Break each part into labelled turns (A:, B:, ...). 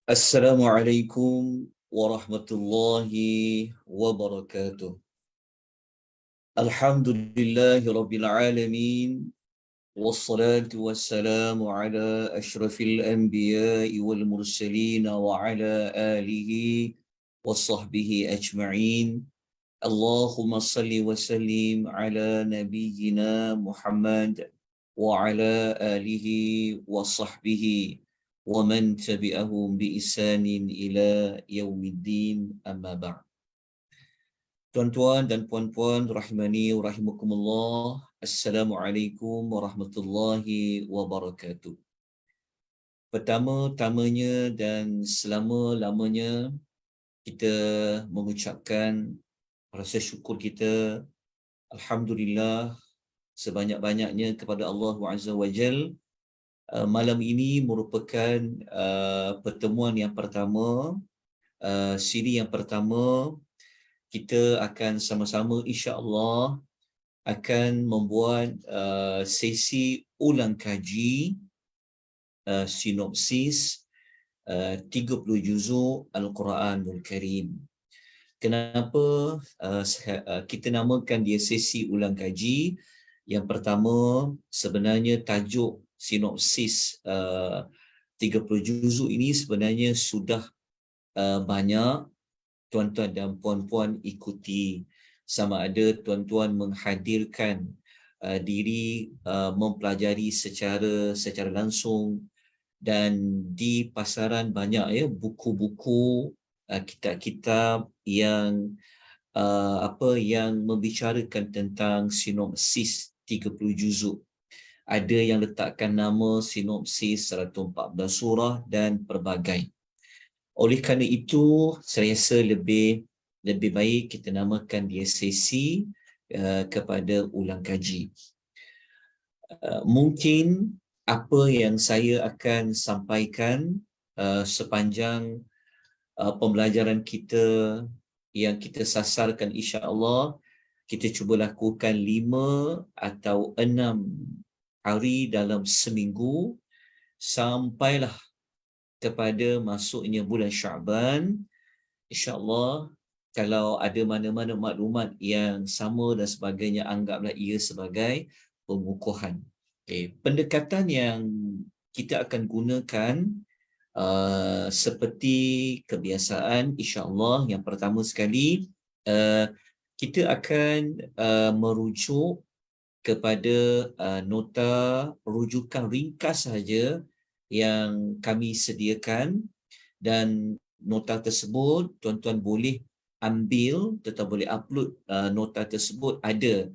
A: Assalamualaikum warahmatullahi wabarakatuh. Alhamdulillahi rabbil alamin. Wassalatu wassalamu ala ashrafil anbiya'i wal mursalin wa ala alihi wa sahbihi ajma'in. Allahumma salli wa sallim ala nabiyyina Muhammad wa ala alihi wa sahbihi wa man tabi'ahum bi ihsanin ila yaumiddin, amma ba'd. Tuan-tuan dan puan-puan rahimani wa rahimakumullah, Assalamualaikum warahmatullahi wabarakatuh. Pertama-tamanya dan selama-lamanya kita mengucapkan rasa syukur kita, Alhamdulillah, sebanyak-banyaknya kepada Allah Azza wa Jal. Malam ini merupakan pertemuan yang pertama, siri yang pertama. Kita akan sama-sama insya-Allah akan membuat sesi ulang kaji sinopsis 30 juzuk Al-Quranul Karim. Kenapa kita namakan dia sesi ulang kaji? Yang pertama, sebenarnya tajuk sinopsis 30 juzuk ini sebenarnya sudah banyak tuan-tuan dan puan-puan ikuti. Sama ada tuan-tuan menghadirkan diri mempelajari secara langsung, dan di pasaran banyak buku-buku, kitab-kitab yang yang membicarakan tentang sinopsis 30 juzuk. Ada yang letakkan nama sinopsis 114 surah dan pelbagai. Oleh kerana itu, saya rasa lebih baik kita namakan dia sesi kepada ulang kaji. Mungkin apa yang saya akan sampaikan sepanjang pembelajaran kita yang kita sasarkan, insya-Allah kita cuba lakukan 5 atau 6 hari dalam seminggu sampailah kepada masuknya bulan Syaban. InsyaAllah, kalau ada mana-mana maklumat yang sama dan sebagainya, anggaplah ia sebagai pengukuhan. Pendekatan yang kita akan gunakan seperti kebiasaan, insyaAllah, yang pertama sekali kita akan merujuk kepada nota rujukan ringkas saja yang kami sediakan, dan nota tersebut tuan-tuan boleh ambil, tetap boleh upload nota tersebut. Ada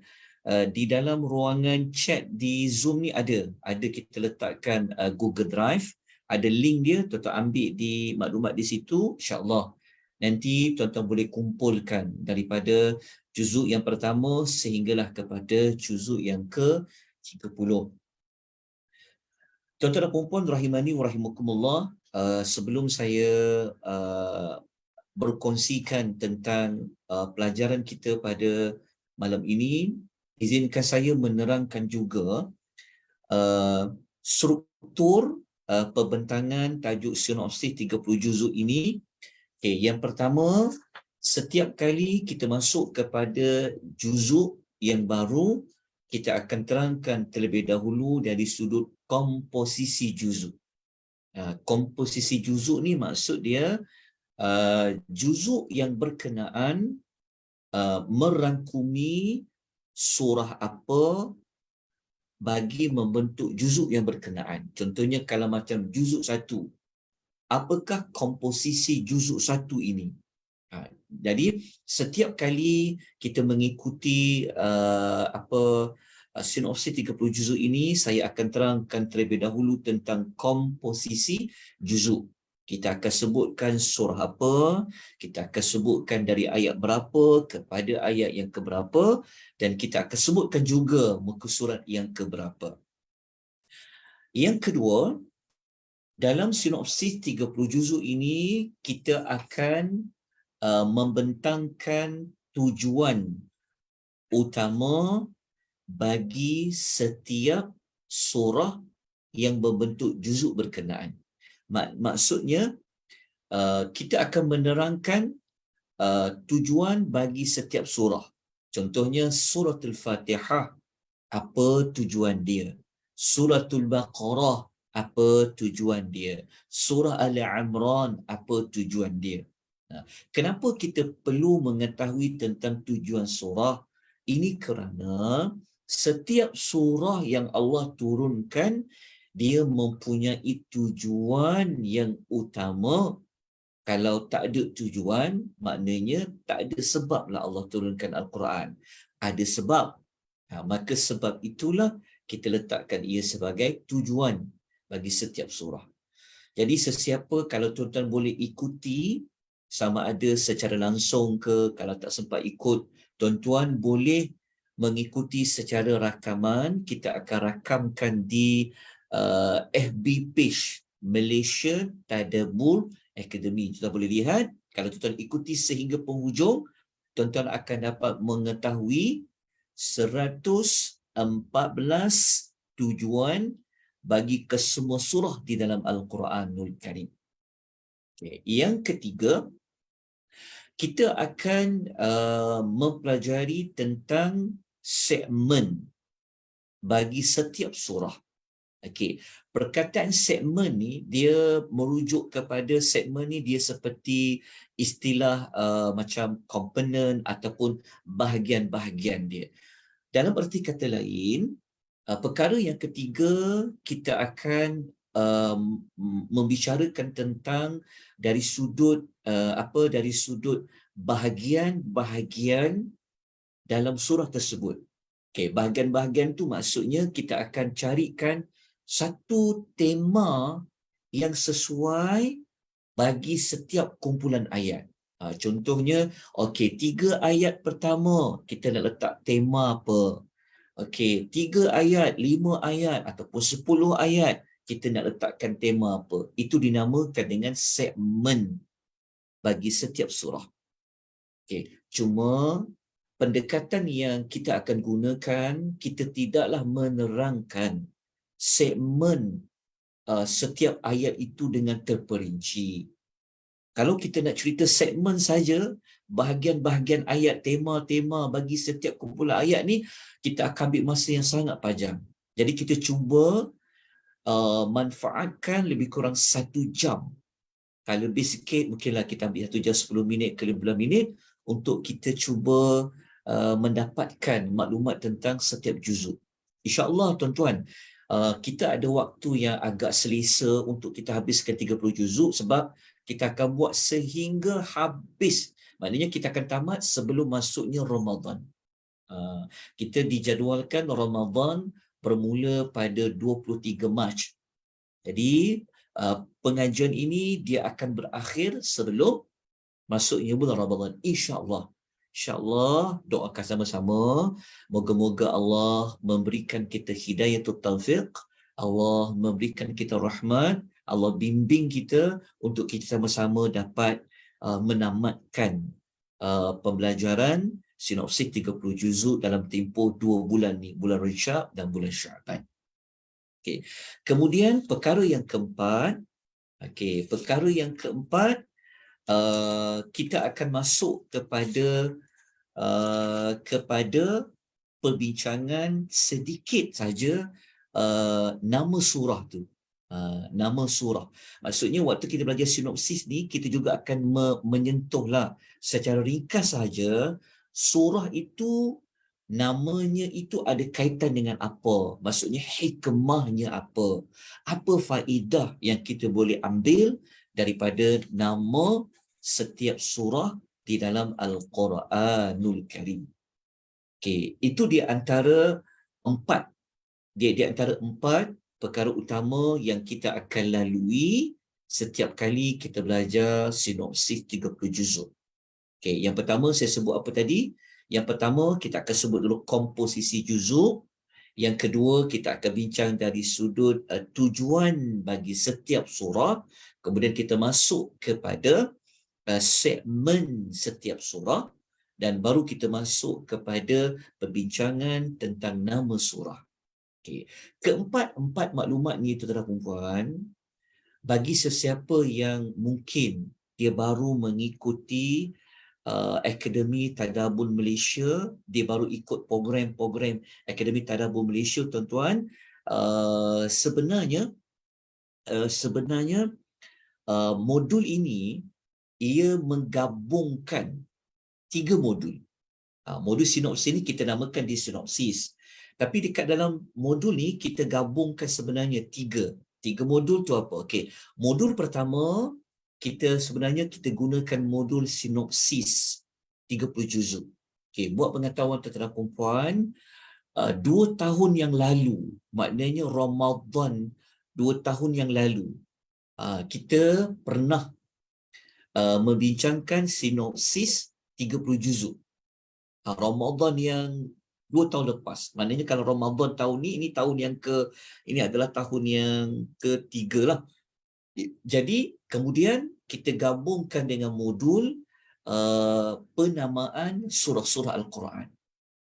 A: di dalam ruangan chat di Zoom ni, ada kita letakkan Google Drive, ada link dia, tuan-tuan ambil di maklumat di situ, insya-Allah nanti tuan-tuan boleh kumpulkan daripada juzuk yang pertama sehinggalah kepada juzuk yang ke-30. Tuan-tuan dan puan-puan rahimani wa rahimakumullah, sebelum saya berkongsikan tentang pelajaran kita pada malam ini, izinkan saya menerangkan juga struktur pembentangan tajuk sinopsis 30 juzuk ini. Yang pertama, setiap kali kita masuk kepada juzuk yang baru, kita akan terangkan terlebih dahulu dari sudut komposisi juzuk. Komposisi juzuk ni maksud dia juzuk yang berkenaan merangkumi surah apa bagi membentuk juzuk yang berkenaan. Contohnya kalau macam juzuk 1, apakah komposisi juzuk 1 ini? Jadi setiap kali kita mengikuti sinopsis 30 juzuk ini, saya akan terangkan terlebih dahulu tentang komposisi juzuk. Kita akan sebutkan surah apa, kita akan sebutkan dari ayat berapa kepada ayat yang keberapa, dan kita akan sebutkan juga muka surat yang keberapa. Yang kedua, dalam sinopsis 30 juzuk ini, kita akan membentangkan tujuan utama bagi setiap surah yang membentuk juzuk berkenaan. Maksudnya, kita akan menerangkan tujuan bagi setiap surah. Contohnya suratul Fatihah, apa tujuan dia? Suratul Baqarah, apa tujuan dia? Surah Ali Imran, apa tujuan dia? Kenapa kita perlu mengetahui tentang tujuan surah? Ini kerana setiap surah yang Allah turunkan, dia mempunyai tujuan yang utama. Kalau tak ada tujuan, maknanya tak ada sebablah Allah turunkan Al-Quran. Ada sebab. Maka sebab itulah kita letakkan ia sebagai tujuan bagi setiap surah. Jadi sesiapa, kalau tuan-tuan boleh ikuti, sama ada secara langsung ke, kalau tak sempat ikut, tuan-tuan boleh mengikuti secara rakaman. Kita akan rakamkan di FB page Malaysia Tadabbur Academy. Tuan boleh lihat, kalau tuan-tuan ikuti sehingga penghujung, tuan-tuan akan dapat mengetahui 114 tujuan bagi kesemua surah di dalam Al-Quranul Karim. Okay. Yang ketiga, kita akan mempelajari tentang segmen bagi setiap surah. Okey, perkataan segmen ni dia merujuk kepada segmen ni, dia seperti istilah macam komponen ataupun bahagian-bahagian dia. Dalam erti kata lain, perkara yang ketiga, kita akan membicarakan tentang dari sudut dari sudut bahagian-bahagian dalam surah tersebut. Okey, bahagian-bahagian tu maksudnya kita akan carikan satu tema yang sesuai bagi setiap kumpulan ayat. Contohnya, okey, 3 ayat pertama kita nak letak tema apa? Okey, 3 ayat, 5 ayat ataupun 10 ayat kita nak letakkan tema apa? Itu dinamakan dengan segmen bagi setiap surah. Okey, cuma pendekatan yang kita akan gunakan, kita tidaklah menerangkan segmen setiap ayat itu dengan terperinci. Kalau kita nak cerita segmen saja, bahagian-bahagian ayat, tema-tema bagi setiap kumpulan ayat ni, kita akan ambil masa yang sangat panjang. Jadi kita cuba manfaatkan lebih kurang 1 jam. Kalau lebih sikit, mungkinlah kita ambil 1 jam 10 minit ke 15 minit untuk kita cuba mendapatkan maklumat tentang setiap juzuk. InsyaAllah tuan-tuan, kita ada waktu yang agak selesa untuk kita habiskan 30 juzuk sebab kita akan buat sehingga habis. Maknanya kita akan tamat sebelum masuknya Ramadan. Kita dijadualkan Ramadan bermula pada 23 Mac. Jadi pengajian ini dia akan berakhir sebelum masuknya bulan Ramadan, insya-Allah. InsyaAllah, doakan sama-sama. Moga-moga Allah memberikan kita hidayatul taufiq, Allah memberikan kita rahmat, Allah bimbing kita untuk kita sama-sama dapat menamatkan pembelajaran sinopsis 30 juzuk dalam tempoh 2 bulan ni, bulan Rajab dan bulan Syaban. Okey. Kemudian perkara yang keempat, kita akan masuk kepada perbincangan sedikit saja nama surah tu. Nama surah. Maksudnya waktu kita belajar sinopsis ni, kita juga akan menyentuhlah secara ringkas saja surah itu, namanya itu ada kaitan dengan apa. Maksudnya hikmahnya apa. Apa faedah yang kita boleh ambil daripada nama setiap surah di dalam Al-Quranul Karim. Okey, itu di antara empat perkara utama yang kita akan lalui setiap kali kita belajar sinopsis 30 juzuk. Okey, yang pertama saya sebut apa tadi? Yang pertama kita akan sebut dulu komposisi juzuk. Yang kedua kita akan bincang dari sudut tujuan bagi setiap surah. Kemudian kita masuk kepada segmen setiap surah dan baru kita masuk kepada perbincangan tentang nama surah. Okey. Keempat maklumat ni tuan-tuan dan puan, bagi sesiapa yang mungkin dia baru mengikuti Akademi Tadabbur Malaysia, dia baru ikut program-program Akademi Tadabbur Malaysia, tuan-tuan. Sebenarnya modul ini ia menggabungkan 3 modul. Modul sinopsis ini kita namakan dia sinopsis. Tapi dekat dalam modul ni kita gabungkan sebenarnya 3 modul tu apa? Okey, modul pertama kita gunakan modul sinopsis 30 juzuk. Okey, buat pengetahuan tuan-tuan dan puan, 2 tahun yang lalu, maknanya Ramadan 2 tahun yang lalu, kita pernah membincangkan sinopsis 30 juzuk. Ramadan yang 2 tahun lepas. Maknanya kalau Ramadan tahun ni, ini adalah tahun yang ketiga lah. Jadi kemudian kita gabungkan dengan modul penamaan surah-surah Al-Quran.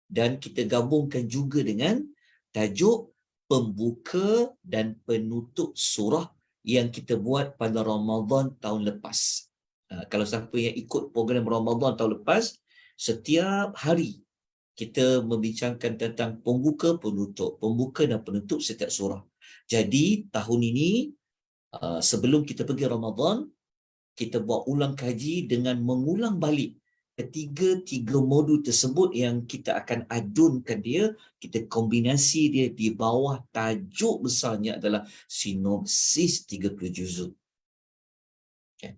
A: Dan kita gabungkan juga dengan tajuk pembuka dan penutup surah yang kita buat pada Ramadan tahun lepas. Kalau siapa yang ikut program Ramadan tahun lepas, setiap hari kita membincangkan tentang pembuka dan penutup setiap surah. Jadi tahun ini sebelum kita pergi Ramadan, kita buat ulang kaji dengan mengulang balik ketiga modul tersebut yang kita akan adunkan dia, kita kombinasi dia di bawah tajuk besarnya adalah sinopsis 30 juzuk. Okay.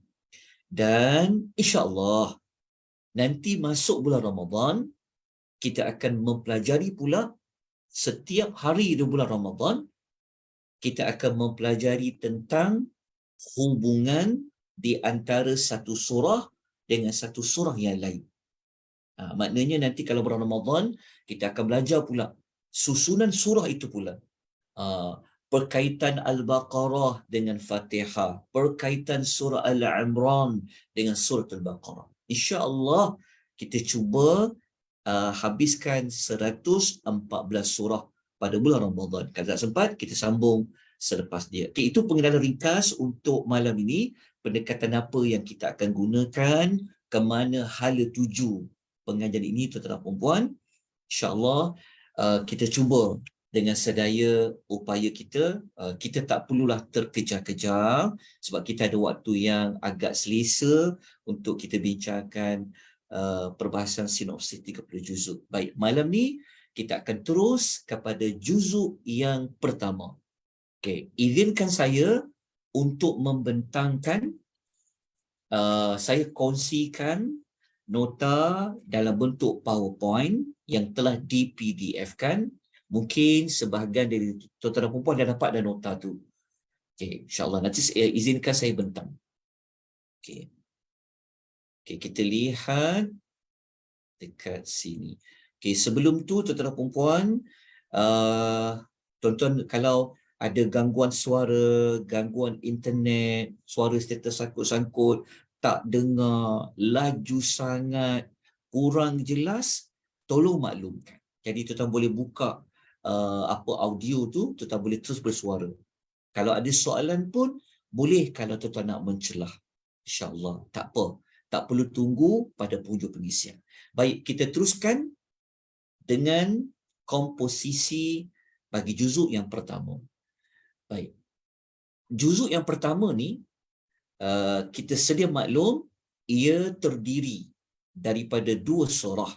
A: Dan insya-Allah nanti masuk bulan Ramadan, kita akan mempelajari pula setiap hari di bulan Ramadan, kita akan mempelajari tentang hubungan di antara satu surah dengan satu surah yang lain. Maknanya nanti kalau bulan Ramadan, kita akan belajar pula susunan surah itu pula. Perkaitan Al-Baqarah dengan Fatihah, perkaitan surah Al-Imran dengan surah Al-Baqarah. InsyaAllah kita cuba habiskan 114 surah pada bulan Ramadan. Kalau tak sempat, kita sambung selepas dia. Okay, itu pengenalan ringkas untuk malam ini. Pendekatan apa yang kita akan gunakan, ke mana hala tuju pengajian ini, tuan-tuan dan puan-puan. InsyaAllah kita cuba dengan sedaya upaya kita. Kita tak perlulah terkejar-kejar sebab kita ada waktu yang agak selesa untuk kita bincangkan perbahasan sinopsis 30 juzuk. Baik, malam ni kita akan terus kepada juzuk yang pertama. Okey, izinkan saya untuk membentangkan, saya kongsikan nota dalam bentuk PowerPoint yang telah di-PDF-kan. Mungkin sebahagian dari tuan-tuan dan puan-puan dah dapat dah nota tu. Okey, insya-Allah nanti izinkan saya bentang. Okey. Okey, kita lihat dekat sini. Okey, sebelum tu tuan-tuan dan puan-puan, tuan-tuan kalau ada gangguan suara, gangguan internet, suara status sangkut-sangkut, tak dengar, laju sangat, kurang jelas, tolong maklumkan. Jadi tuan-tuan boleh buka audio tu, tuan-tuan boleh terus bersuara. Kalau ada soalan pun boleh, kalau tuan-tuan nak mencelah. InsyaAllah, tak apa. Tak perlu tunggu pada penghujung pengisian. Baik, kita teruskan dengan komposisi bagi juzuk yang pertama. Baik. Juzuk yang pertama ni, kita sedia maklum, ia terdiri daripada 2 surah.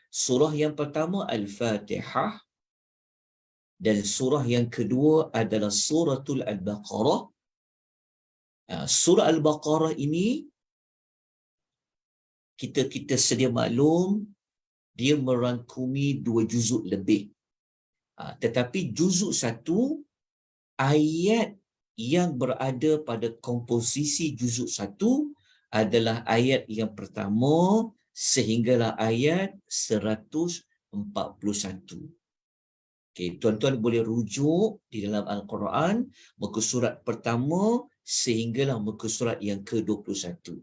A: Surah yang pertama Al-Fatihah dan surah yang kedua adalah suratul Al-Baqarah. Surah Al-Baqarah ini kita sedia maklum dia merangkumi 2 juzuk lebih. Tetapi juzuk 1, ayat yang berada pada komposisi juzuk 1 adalah ayat yang pertama sehinggalah ayat 141. Okey, tuan-tuan boleh rujuk di dalam Al-Quran muka surat pertama sehinggalah muka surat yang ke-21.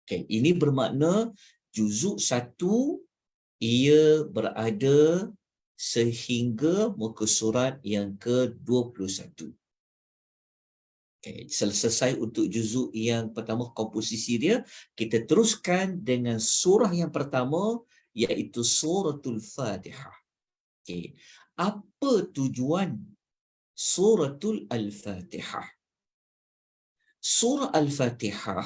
A: Okey, ini bermakna juzuk 1 ia berada sehingga muka surat yang ke-21. Okay. Selesai untuk juzuk yang pertama, komposisi dia, kita teruskan dengan surah yang pertama, iaitu suratul Fatihah. Okay. Apa tujuan suratul Al-Fatihah? Surah Al-Fatihah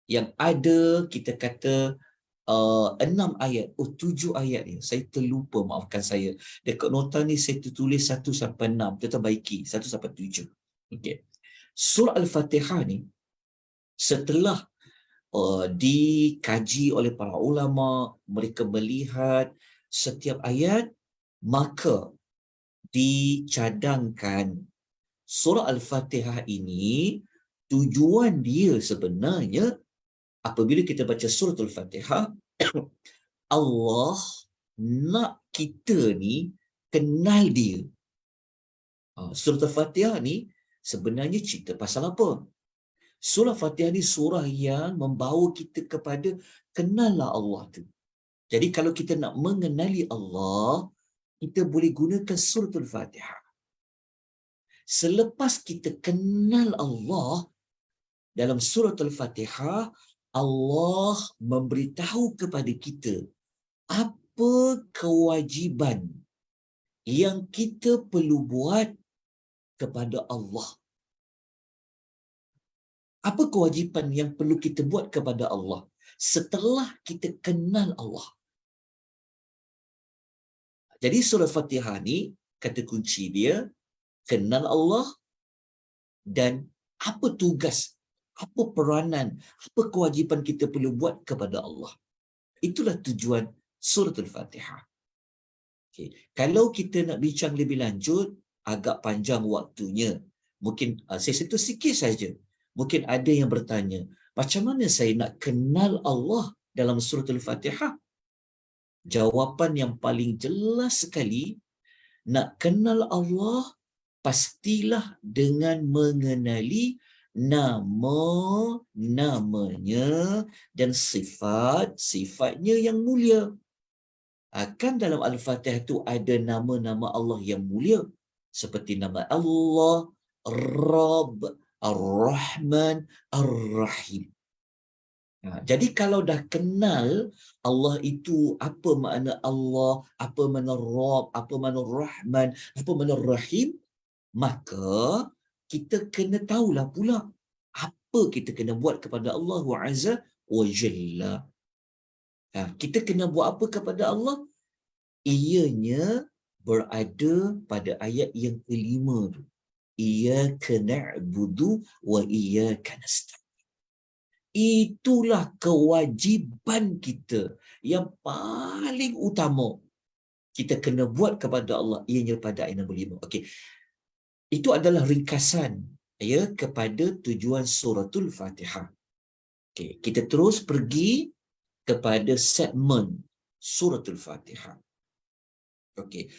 A: yang ada, kita kata 6 ayat, 7 ayat ni. Saya terlupa, maafkan saya. Dekat nota ni saya tertulis 1 sampai 6. Kita baiki 1 sampai 7. Okey. Surah Al-Fatihah ni setelah dikaji oleh para ulama, mereka melihat setiap ayat, maka dicadangkan surah Al-Fatihah ini tujuan dia sebenarnya apabila kita baca surah Al-Fatihah, Allah nak kita ni kenal dia. Surah Al-Fatihah ni sebenarnya cerita pasal apa? Surah Fatihah ni surah yang membawa kita kepada kenallah Allah tu. Jadi kalau kita nak mengenali Allah, kita boleh gunakan surah Al-Fatihah. Selepas kita kenal Allah, dalam surah Al-Fatihah, Allah memberitahu kepada kita apa kewajiban yang kita perlu buat kepada Allah. Apa kewajipan yang perlu kita buat kepada Allah setelah kita kenal Allah? Jadi surah Fatihah ni, kata kunci dia, kenal Allah dan apa tugas, apa peranan, apa kewajipan kita perlu buat kepada Allah. Itulah tujuan surah Al-Fatihah. Okay. Kalau kita nak bincang lebih lanjut, agak panjang waktunya. Mungkin saya sentuh sikit saja. Mungkin ada yang bertanya, macam mana saya nak kenal Allah dalam surah Al-Fatihah? Jawapan yang paling jelas sekali, nak kenal Allah, pastilah dengan mengenali nama-namanya dan sifat-sifatnya yang mulia. Kan dalam Al-Fatihah itu ada nama-nama Allah yang mulia, seperti nama Allah, Rabb, Ar-Rahman, Ar-Rahim. Jadi kalau dah kenal Allah itu, apa makna Allah, apa makna Rabb, apa makna Rahman, apa makna Rahim, maka kita kena tahulah pula apa kita kena buat kepada Allah Azza wa Jalla. Kita kena buat apa kepada Allah? Ianya berada pada ayat yang kelima tu. Iyyaka na'budu wa iyyaka nasta'in. Itulah kewajipan kita yang paling utama kita kena buat kepada Allah, ianya pada ayat nombor 5. Okey. Itu adalah ringkasan ya kepada tujuan suratul Fatihah. Okey, kita terus pergi kepada segmen suratul Fatihah. Okey.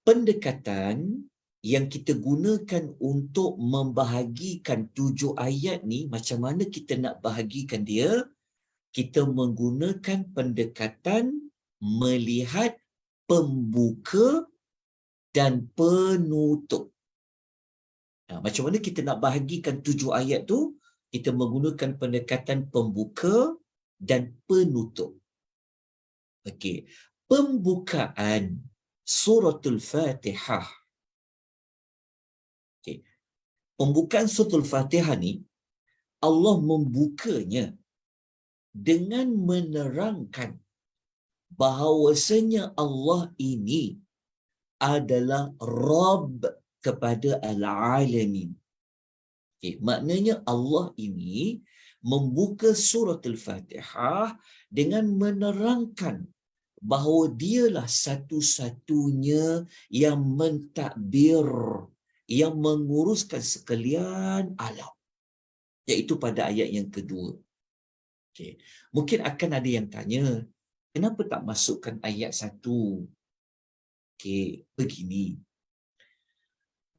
A: Pendekatan yang kita gunakan untuk membahagikan 7 ayat ni, macam mana kita nak bahagikan dia? Kita menggunakan pendekatan melihat pembuka dan penutup. Macam mana kita nak bahagikan 7 ayat tu? Kita menggunakan pendekatan pembuka dan penutup. Okey. Pembukaan suratul Fatihah. Okey. Pembukaan suratul Fatihah ni, Allah membukanya dengan menerangkan bahawasanya Allah ini adalah Rabb kepada al-alamin. Okay, maknanya Allah ini membuka surah Al-Fatihah dengan menerangkan bahawa dialah satu-satunya yang mentadbir, yang menguruskan sekalian alam. Iaitu pada ayat yang kedua. Okay. Mungkin akan ada yang tanya, kenapa tak masukkan ayat 1? Okey, begini.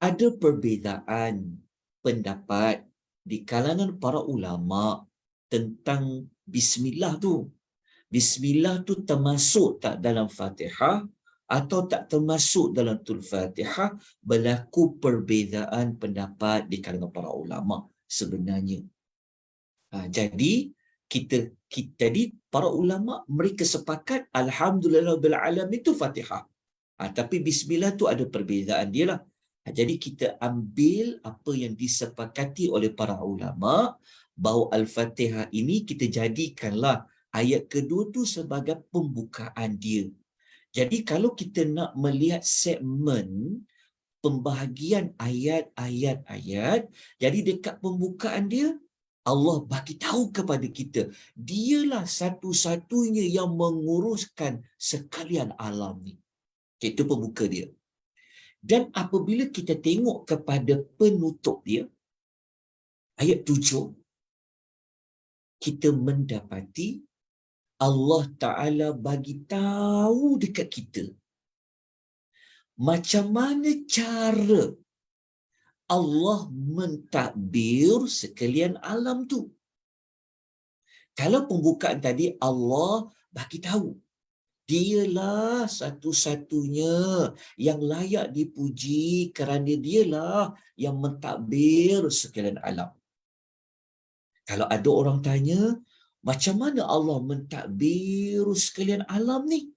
A: Ada perbezaan pendapat di kalangan para ulama tentang bismillah tu. Bismillah tu termasuk tak dalam Fatihah atau tak termasuk dalam suratul Fatihah, berlaku perbezaan pendapat di kalangan para ulama sebenarnya. Jadi jadi para ulama mereka sepakat alhamdulillahirabbil alamin itu Fatihah. Tapi bismillah tu ada perbezaan dia lah. Jadi kita ambil apa yang disepakati oleh para ulama bahawa Al-Fatihah ini kita jadikanlah ayat kedua tu sebagai pembukaan dia. Jadi kalau kita nak melihat segmen pembahagian ayat-ayat, jadi dekat pembukaan dia Allah bagi tahu kepada kita, dialah satu-satunya yang menguruskan sekalian alam ni. Itu pembuka dia. Dan apabila kita tengok kepada penutup dia, ayat 7, kita mendapati Allah Ta'ala bagi tahu dekat kita macam mana cara Allah mentadbir sekalian alam tu. Kalau pembukaan tadi Allah bagi tahu dialah satu-satunya yang layak dipuji kerana dialah yang mentadbir sekalian alam. Kalau ada orang tanya, macam mana Allah mentadbir sekalian alam ni?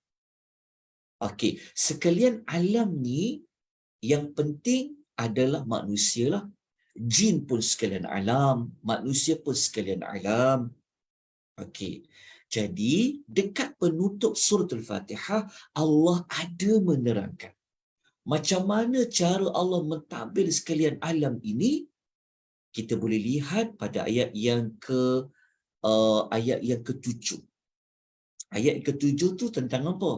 A: Okey, sekalian alam ni yang penting adalah manusia lah. Jin pun sekalian alam, manusia pun sekalian alam. Okey. Jadi, dekat penutup surah Al-Fatihah, Allah ada menerangkan macam mana cara Allah mentadbir sekalian alam ini. Kita boleh lihat pada ayat yang ke-7. Ayat ke-7 tu tentang apa?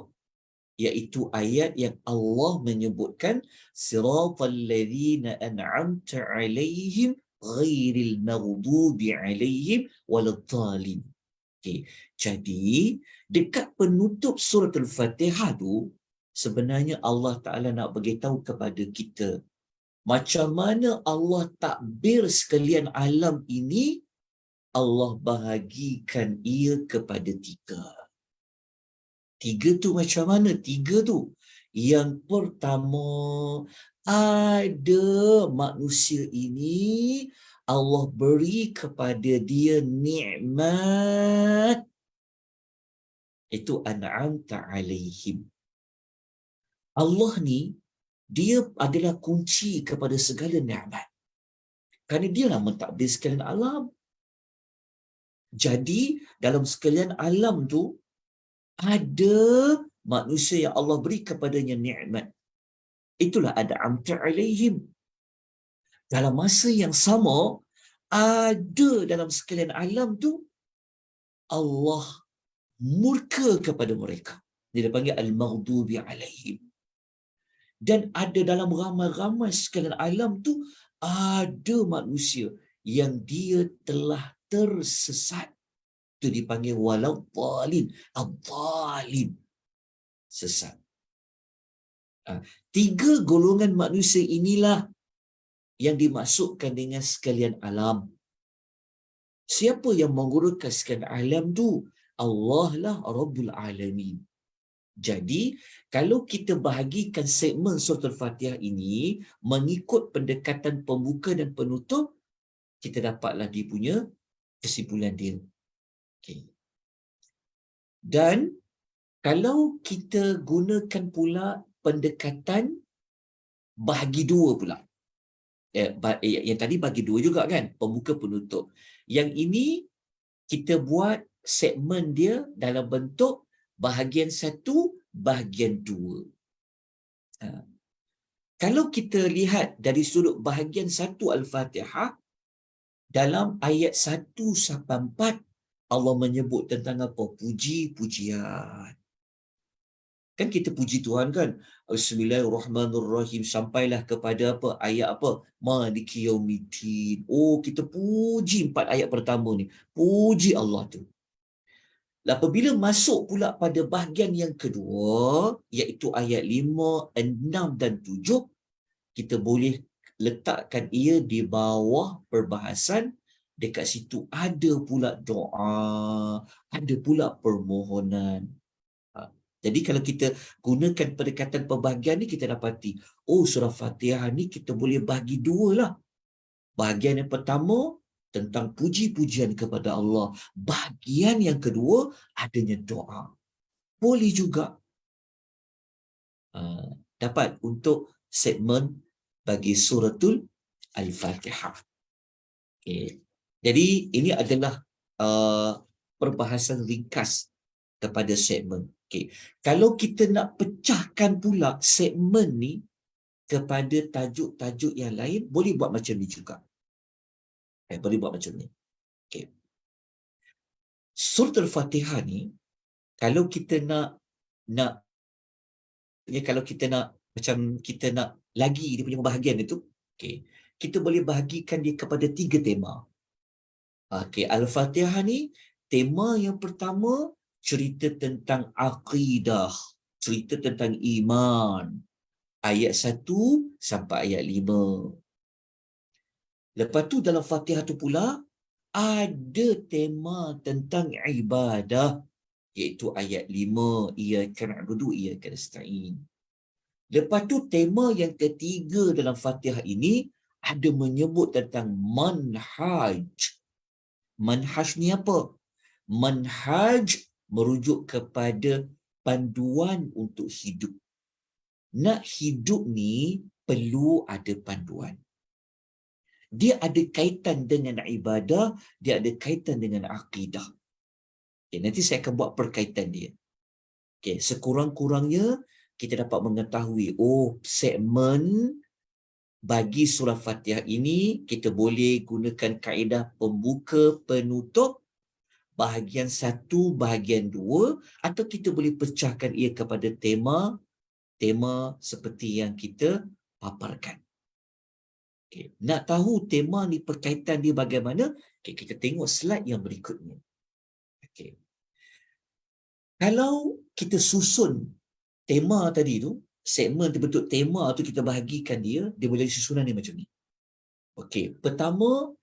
A: Iaitu ayat yang Allah menyebutkan siratal ladzina an'amta 'alaihim ghairil maghdubi 'alaihim waladdallin. Okey. Jadi, dekat penutup surah Al-Fatihah tu sebenarnya Allah Taala nak beritahu kepada kita macam mana Allah takbir sekalian alam ini. Allah bahagikan ia kepada 3. 3 tu macam mana? 3 tu. Yang pertama, ada manusia ini Allah beri kepada dia nikmat. Itu an'amta alaihim. Allah ni, dia adalah kunci kepada segala nikmat. Kerana dialah mentadbir sekalian alam. Jadi, dalam sekalian alam tu, ada manusia yang Allah beri kepadanya nikmat. Itulah an'amta alaihim. Dalam masa yang sama, ada dalam sekalian alam tu, Allah murka kepada mereka. Dia dipanggil al-maghdubi alaihim. Dan ada dalam ramai-ramai sekalian alam tu, ada manusia yang dia telah tersesat. Itu dipanggil waladdallin, ad-dallin, sesat. 3 golongan manusia inilah yang dimasukkan dengan sekalian alam. Siapa yang menguruskan sekalian alam tu? Allah lah Rabbul Alamin. Jadi, kalau kita bahagikan segmen surah Al-Fatihah ini mengikut pendekatan pembuka dan penutup, kita dapatlah dia punya kesimpulan dia. Okay. Dan kalau kita gunakan pula pendekatan bahagi 2 pula. Yang tadi bagi 2 juga kan, pembuka penutup. Yang ini kita buat segmen dia dalam bentuk bahagian 1, bahagian 2. Kalau kita lihat dari sudut bahagian 1 Al-Fatihah, dalam ayat 1 sampai 4, Allah menyebut tentang apa? Puji-pujian. Kan kita puji Tuhan kan? Bismillahirrahmanirrahim. Sampailah kepada apa? Ayat apa? Maliki yaumiddin. Oh, kita puji 4 ayat pertama ni. Puji Allah tu. Apabila masuk pula pada bahagian yang kedua, iaitu ayat 5, 6 dan 7, kita boleh letakkan ia di bawah perbahasan. Dekat situ ada pula doa, ada pula permohonan. Jadi kalau kita gunakan pendekatan pembahagian ni, kita dapati, oh surah Fatihah ni kita boleh bagi dua lah. Bahagian yang pertama tentang puji-pujian kepada Allah. Bahagian yang kedua adanya doa. Boleh juga dapat untuk segmen bagi suratul Al-Fatihah. Okay. Jadi ini adalah perbahasan ringkas kepada segmen. Okay. Kalau kita nak pecahkan pula segmen ni kepada tajuk-tajuk yang lain, boleh buat macam ni juga. Boleh buat macam ni. Okay. Surah Al-Fatihah ni, kalau kita nak kalau kita nak macam kita nak lagi dia punya pembahagian itu, okay, kita boleh bahagikan dia kepada 3 tema. Okay, Al-Fatihah ni, tema yang pertama cerita tentang akidah, cerita tentang iman. Ayat 1 sampai ayat 5. Lepas tu dalam Fatihah tu pula ada tema tentang ibadah, iaitu ayat 5, iyyaka na'budu wa iyyaka nasta'in. Lepas tu tema yang ketiga dalam Fatihah ini ada menyebut tentang manhaj. Manhaj ni apa? Manhaj merujuk kepada panduan untuk hidup. Nak hidup ni perlu ada panduan. Dia ada kaitan dengan ibadah, dia ada kaitan dengan akidah. Okay, nanti saya akan buat perkaitan dia. Okay, sekurang-kurangnya kita dapat mengetahui, oh, segmen bagi surah Fatihah ini kita boleh gunakan kaedah pembuka, penutup, bahagian 1, bahagian 2, atau kita boleh pecahkan ia kepada tema seperti yang kita paparkan. Okay. Nak tahu tema ni perkaitan dia bagaimana? Okay, kita tengok slide yang berikutnya. Okay. Kalau kita susun tema tadi tu, segmen terbentuk tema tu, kita bahagikan dia boleh susunan dia macam ni. Okey, pertama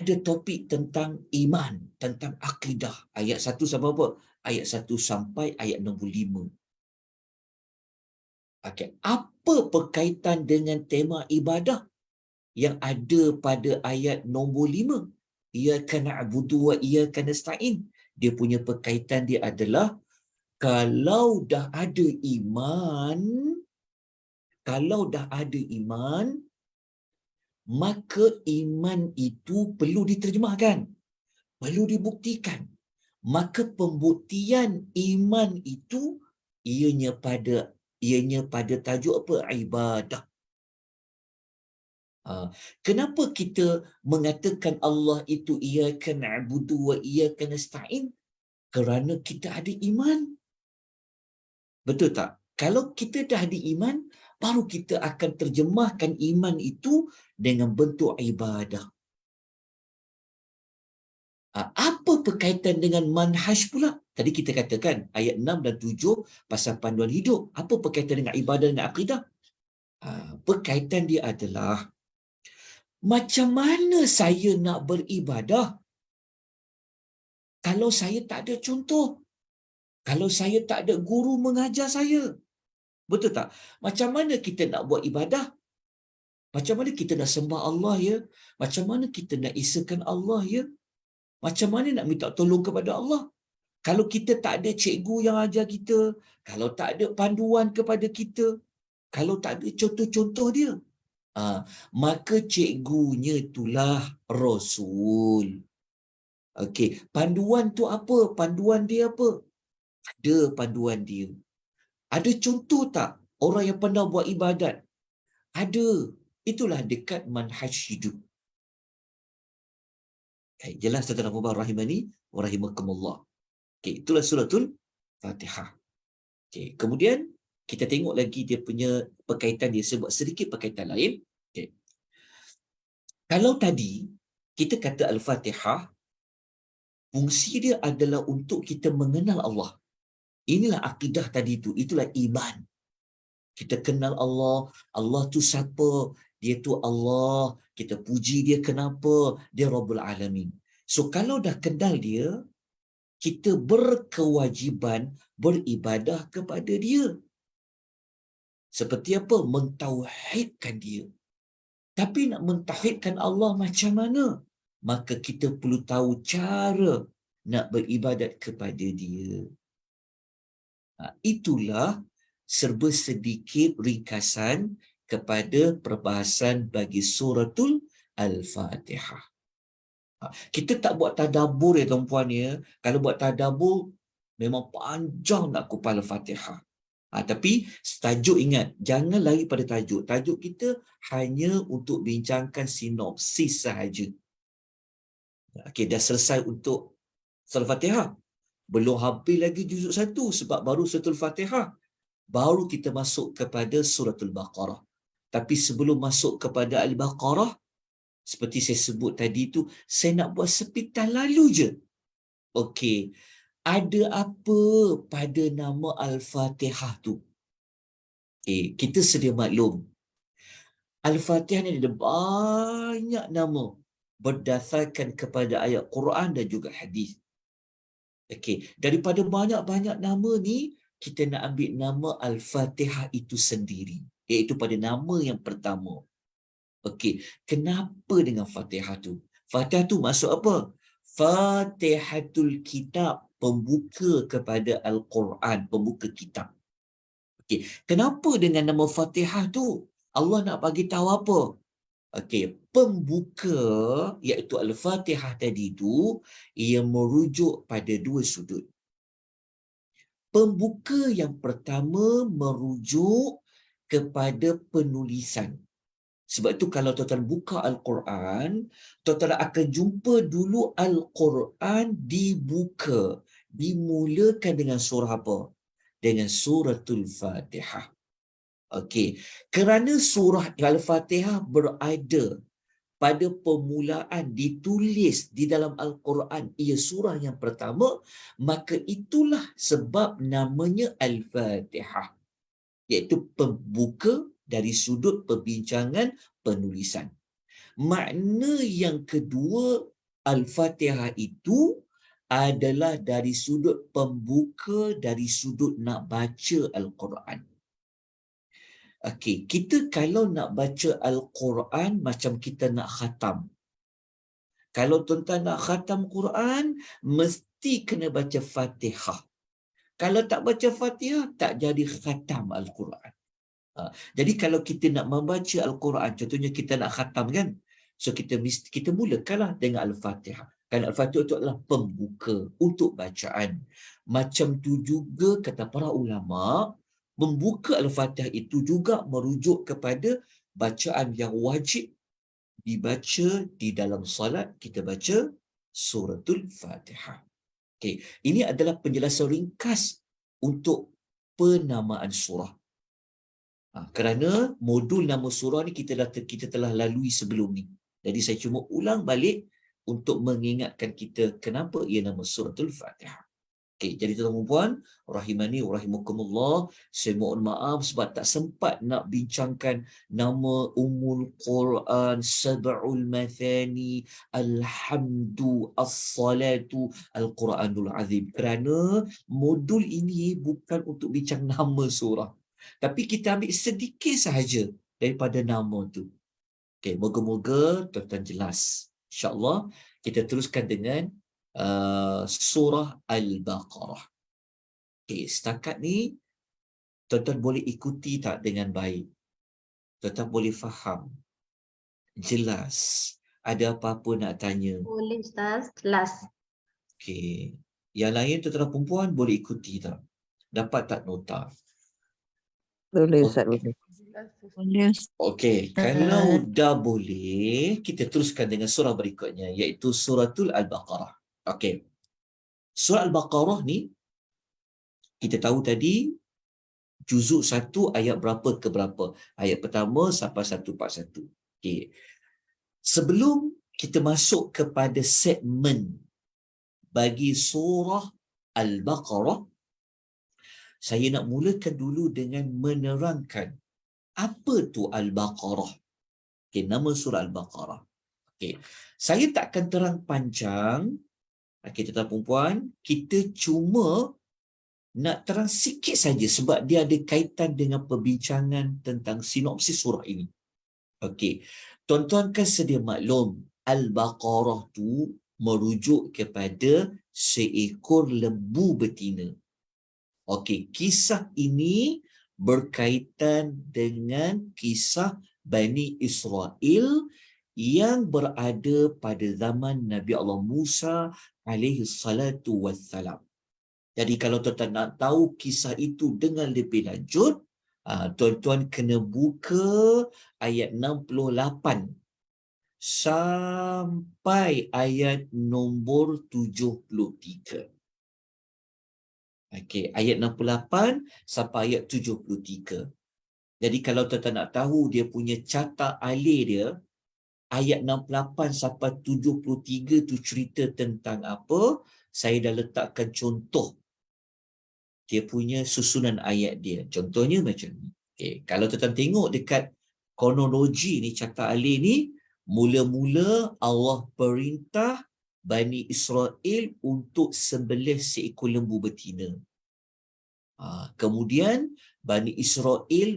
A: ada topik tentang iman, tentang akidah. Ayat 1 sampai apa? Ayat 1 sampai ayat 65. Okey, apa berkaitan dengan tema ibadah yang ada pada ayat nombor 5? Iyyaka na'budu wa iyyaka nasta'in. Dia punya perkaitan dia adalah kalau dah ada iman, maka iman itu perlu diterjemahkan, perlu dibuktikan. Maka pembuktian iman itu ianya pada tajuk apa? Ibadah. Kenapa kita mengatakan Allah itu iyyaka na'budu wa iyyaka nasta'in? Kerana kita ada iman. Betul tak? Kalau kita dah ada iman, baru kita akan terjemahkan iman itu dengan bentuk ibadah. Apa berkaitan dengan manhaj pula? Tadi kita katakan ayat 6 dan 7 pasal panduan hidup. Apa berkaitan dengan ibadah dan akidah? Berkaitan dia adalah macam mana saya nak beribadah kalau saya tak ada contoh? Kalau saya tak ada guru mengajar saya? Betul tak? Macam mana kita nak buat ibadah? Macam mana kita nak sembah Allah, ya? Macam mana kita nak isakan Allah, ya? Macam mana nak minta tolong kepada Allah? Kalau kita tak ada cikgu yang ajar kita, kalau tak ada panduan kepada kita, kalau tak ada contoh-contoh dia, maka cikgunya itulah Rasul. Okey, panduan tu apa? Panduan dia apa? Ada panduan dia. Ada contoh tak orang yang pernah buat ibadat? Ada. Itulah dekat manhaj hidup. Okay, jelas tuan-tuan dan puan rahimani wa rahimakumullah. Okay, itulah suratul Fatihah. Okay, kemudian kita tengok lagi dia punya perkaitan dia, sebut sedikit perkaitan lain. Okay. Kalau tadi kita kata Al-Fatihah, fungsi dia adalah untuk kita mengenal Allah. Inilah akidah tadi tu, itulah iman. Kita kenal Allah, Allah tu siapa? Dia tu Allah, kita puji dia kenapa? Dia Rabbul Alamin. So kalau dah kenal dia, kita berkewajiban beribadah kepada dia. Seperti apa? Mentauhidkan dia. Tapi nak mentauhidkan Allah macam mana? Maka kita perlu tahu cara nak beribadat kepada dia. Itulah serba sedikit ringkasan kepada perbahasan bagi suratul Al-Fatihah. Kita tak buat tadabbur ya tuan-puan ya. Kalau buat tadabbur memang panjang nak kupas Al-Fatihah. Tapi tajuk ingat, jangan lari pada tajuk. Tajuk kita hanya untuk bincangkan sinopsis sahaja. Okey, dah selesai untuk surah Al-Fatihah. Belum habis lagi juzuk 1 sebab baru suratul Fatihah. Baru kita masuk kepada suratul Baqarah. Tapi sebelum masuk kepada Al-Baqarah, seperti saya sebut tadi tu, saya nak buat sepitan lalu je. Okey, ada apa pada nama Al-Fatihah tu? Okey, kita sedia maklum. Al-Fatihah ni ada banyak nama berdasarkan kepada ayat Quran dan juga hadis. Okey, daripada banyak-banyak nama ni, kita nak ambil nama Al-Fatihah itu sendiri, iaitu pada nama yang pertama. Okey, kenapa dengan Fatihah tu? Fatihah tu maksud apa? Fatihatul Kitab, pembuka kepada Al-Quran, pembuka kitab. Okey, kenapa dengan nama Fatihah tu? Allah nak bagi tahu apa? Okey, pembuka iaitu Al-Fatihah tadi tu, ia merujuk pada dua sudut. Pembuka yang pertama merujuk kepada penulisan. Sebab itu kalau tuan-tuan buka Al-Quran, tuan-tuan akan jumpa dulu Al-Quran dibuka, dimulakan dengan surah apa? Dengan suratul Fatihah. Okey, kerana surah Al-Fatihah berada pada permulaan, ditulis di dalam Al-Quran, ia surah yang pertama, maka itulah sebab namanya Al-Fatihah, iaitu pembuka dari sudut perbincangan penulisan. Makna yang kedua, Al-Fatihah itu adalah dari sudut pembuka, dari sudut nak baca Al-Quran. Okey, kita kalau nak baca Al-Quran macam kita nak khatam. Kalau tuan-tuan nak khatam Quran, mesti kena baca Fatihah. Kalau tak baca Fatihah, tak jadi khatam Al-Quran. Jadi kalau kita nak membaca Al-Quran, contohnya kita nak khatam kan? So kita mulakanlah dengan Al-Fatihah. Kerana Al-Fatihah itu adalah pembuka untuk bacaan. Macam tu juga kata para ulama, membuka Al-Fatihah itu juga merujuk kepada bacaan yang wajib dibaca di dalam salat, kita baca suratul Fatihah. Okey, ini adalah penjelasan ringkas untuk penamaan surah. Kerana modul nama surah ni kita telah lalui sebelum ni. Jadi saya cuma ulang balik untuk mengingatkan kita kenapa ia nama suratul Fatihah. Okey, jadi tuan-tuan dan puan, rahimani wa rahimakumullah, saya mohon maaf sebab tak sempat nak bincangkan nama Ummul Quran, Sab'ul Mathani, Alhamdu, As-Salatu, Al-Quranul Azim. Kerana modul ini bukan untuk bincang nama surah, tapi kita ambil sedikit sahaja daripada nama tu. Okey, moga-moga tuan-tuan jelas. InsyaAllah kita teruskan dengan surah Al-Baqarah. Okey, setakat ni tuan-tuan boleh ikuti tak dengan baik? Tuan-tuan boleh faham? Jelas? Ada apa-apa nak tanya?
B: Boleh Ustaz, jelas.
A: Okey. Yang lain tuan-tuan dan perempuan boleh ikuti tak? Dapat tak nota?
C: Boleh Ustaz, boleh.
D: Boleh.
A: Okey, kalau dah boleh, kita teruskan dengan surah berikutnya, iaitu suratul Al-Baqarah. Okey. Surah Al-Baqarah ni, kita tahu tadi, juzuk 1 ayat berapa ke berapa. Ayat pertama sampai 141. Okey. Sebelum kita masuk kepada segmen bagi surah Al-Baqarah, saya nak mulakan dulu dengan menerangkan apa tu Al-Baqarah. Okey, nama surah Al-Baqarah. Okey. Saya takkan terang panjang Okey, tuan-tuan dan puan, kita cuma nak terang sikit saja sebab dia ada kaitan dengan perbincangan tentang sinopsis surah ini. Okey. Tuan-tuan kan sedia maklum Al-Baqarah tu merujuk kepada seekor lembu betina. Okey, kisah ini berkaitan dengan kisah Bani Israel yang berada pada zaman Nabi Allah Musa alaihi salatu wassalam. Jadi kalau tuan-tuan nak tahu kisah itu dengan lebih lanjut, tuan-tuan kena buka ayat 68 sampai ayat nombor 73. Okey, ayat 68 sampai ayat 73. Jadi kalau tuan-tuan nak tahu dia punya carta alih dia, ayat 68 sampai 73 tu cerita tentang apa? Saya dah letakkan contoh dia punya susunan ayat dia. Contohnya macam ni. Okay. Kalau tuan-tuan tengok dekat kronologi ni, carta alih ni, mula-mula Allah perintah Bani Israel untuk sembelih seekor lembu betina. Kemudian Bani Israel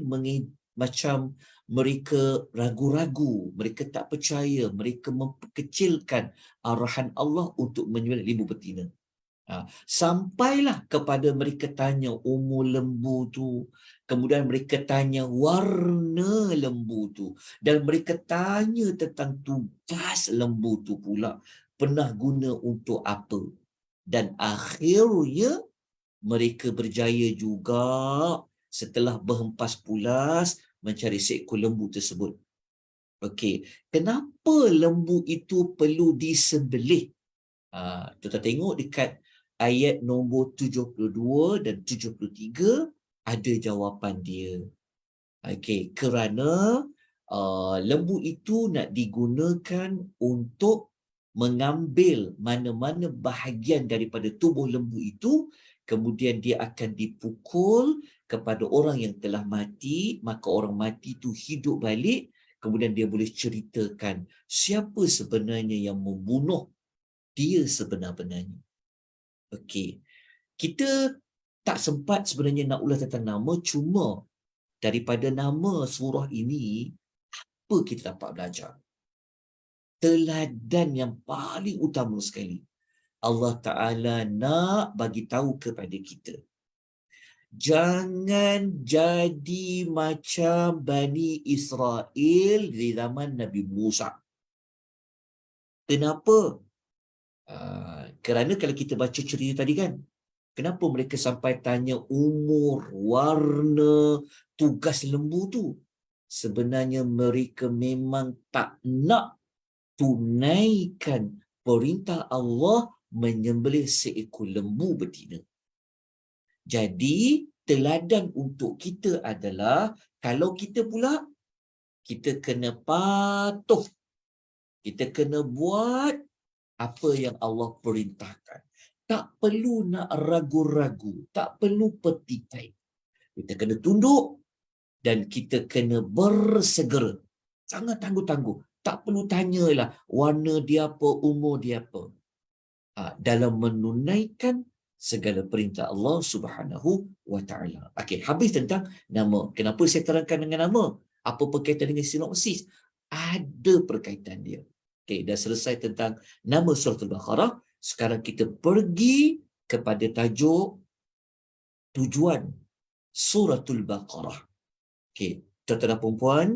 A: macam mereka ragu-ragu, mereka tak percaya, mereka memperkecilkan arahan Allah untuk menyembelih lembu betina. Sampailah kepada mereka tanya umur lembu tu, kemudian mereka tanya warna lembu tu, dan mereka tanya tentang tugas lembu tu pula, pernah guna untuk apa. Dan akhirnya mereka berjaya juga setelah berhempas pulas mencari seekor lembu tersebut. Okey, kenapa lembu itu perlu disembelih? Kita tengok dekat ayat nombor 72 dan 73 ada jawapan dia. Okey, kerana lembu itu nak digunakan untuk mengambil mana-mana bahagian daripada tubuh lembu itu, kemudian dia akan dipukul kepada orang yang telah mati, maka orang mati itu hidup balik, kemudian dia boleh ceritakan siapa sebenarnya yang membunuh dia sebenar-benarnya. Okey. Kita tak sempat sebenarnya nak ulas tentang nama, cuma daripada nama surah ini, apa kita dapat belajar? Teladan yang paling utama sekali. Allah Ta'ala nak bagi tahu kepada kita. Jangan jadi macam Bani Israel di zaman Nabi Musa. Kenapa? Kerana kalau kita baca cerita tadi kan, kenapa mereka sampai tanya umur, warna, tugas lembu tu? Sebenarnya mereka memang tak nak tunaikan perintah Allah menyembelih seekor lembu betina. Jadi, teladan untuk kita adalah, kalau kita pula, kita kena patuh. Kita kena buat apa yang Allah perintahkan. Tak perlu nak ragu-ragu, tak perlu petikai. Kita kena tunduk dan kita kena bersegera. Jangan tangguh-tangguh. Tak perlu tanyalah warna dia apa, umur dia apa. Dalam menunaikan segala perintah Allah Subhanahu wa Ta'ala. Okey, habis tentang nama. Kenapa saya terangkan dengan nama? Apa berkaitan dengan sinopsis? Ada perkaitan dia. Okey, dah selesai tentang nama surah Al-Baqarah. Sekarang kita pergi kepada tajuk tujuan Suratul Baqarah. Okey, tuan-tuan dan puan-puan.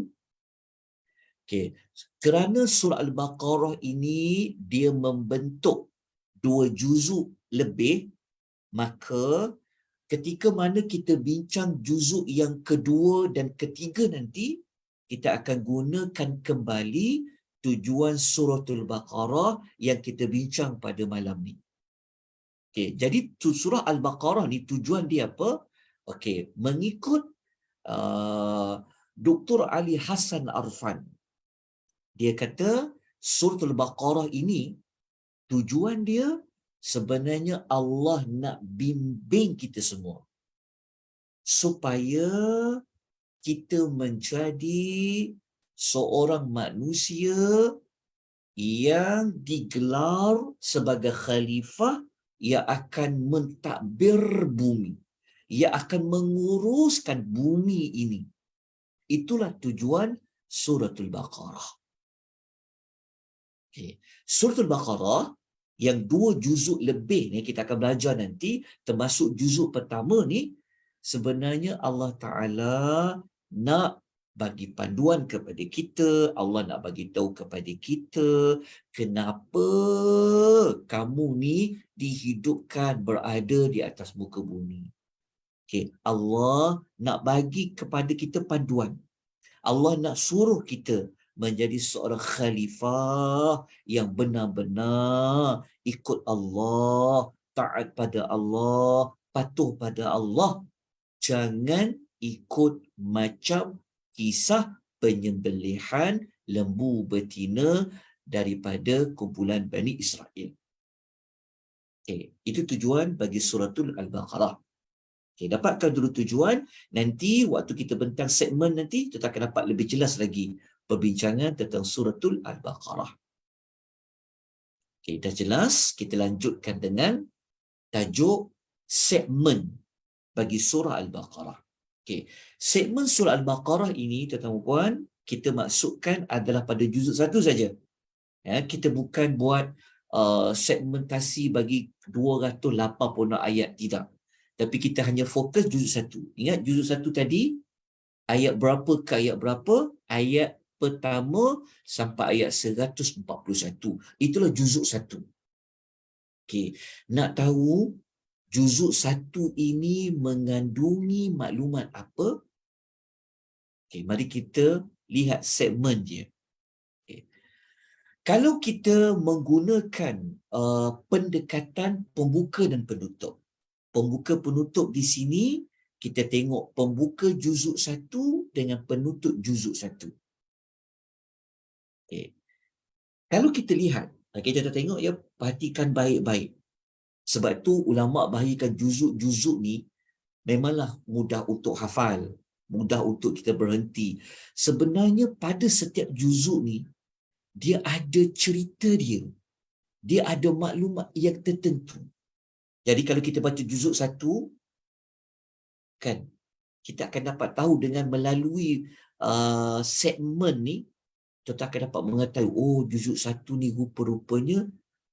A: Okey, kerana surah Al-Baqarah ini dia membentuk 2 juzuk lebih, maka ketika mana kita bincang juzuk yang kedua dan ketiga nanti, kita akan gunakan kembali tujuan suratul Baqarah yang kita bincang pada malam ni. Okey, jadi surah Al-Baqarah ni tujuan dia apa? Okey, mengikut Dr. Ali Hassan Arfan. Dia kata suratul Baqarah ini tujuan dia sebenarnya Allah nak bimbing kita semua supaya kita menjadi seorang manusia yang digelar sebagai khalifah yang akan mentadbir bumi, yang akan menguruskan bumi ini. Itulah tujuan suratul Baqarah. Okay. Suratul Baqarah yang 2 juzuk lebih ni kita akan belajar nanti, termasuk juzuk pertama ni, sebenarnya Allah Ta'ala nak bagi panduan kepada kita, Allah nak bagi tahu kepada kita kenapa kamu ni dihidupkan berada di atas muka bumi. Okay. Allah nak bagi kepada kita panduan. Allah nak suruh kita menjadi seorang khalifah yang benar-benar ikut Allah, taat pada Allah, patuh pada Allah. Jangan ikut macam kisah penyembelihan lembu betina daripada kumpulan Bani Israel. Okay, itu tujuan bagi suratul Al-Baqarah. Okay, dapatkan dulu tujuan, nanti waktu kita bentang segmen nanti, kita akan dapat lebih jelas lagi perbincangan tentang suratul Al-Baqarah. Okay, dah jelas, kita lanjutkan dengan tajuk segmen bagi surah Al-Baqarah. Okay, segmen surah Al-Baqarah ini, tuan-tuan puan, kita maksudkan adalah pada juzuk 1 saja. Ya, kita bukan buat segmentasi bagi 286 ayat, tidak. Tapi kita hanya fokus juzuk 1. Ingat juzuk 1 tadi, ayat berapa ke ayat berapa? Ayat pertama sampai ayat 141. Itulah juzuk 1. Okey, nak tahu juzuk 1 ini mengandungi maklumat apa? Okey, mari kita lihat segmen dia. Okay. Kalau kita menggunakan pendekatan pembuka dan penutup. Pembuka penutup di sini, kita tengok pembuka juzuk 1 dengan penutup juzuk 1. Okay. Kalau kita lihat, kita tengok ya, perhatikan baik-baik. Sebab tu ulama bahagikan juzuk-juzuk ni memanglah mudah untuk hafal, mudah untuk kita berhenti. Sebenarnya pada setiap juzuk ni, dia ada cerita dia. Dia ada maklumat yang tertentu. Jadi kalau kita baca juzuk 1, kan, kita akan dapat tahu dengan melalui segmen ni, kita akan dapat mengetahui, oh juzuk 1 ni rupa-rupanya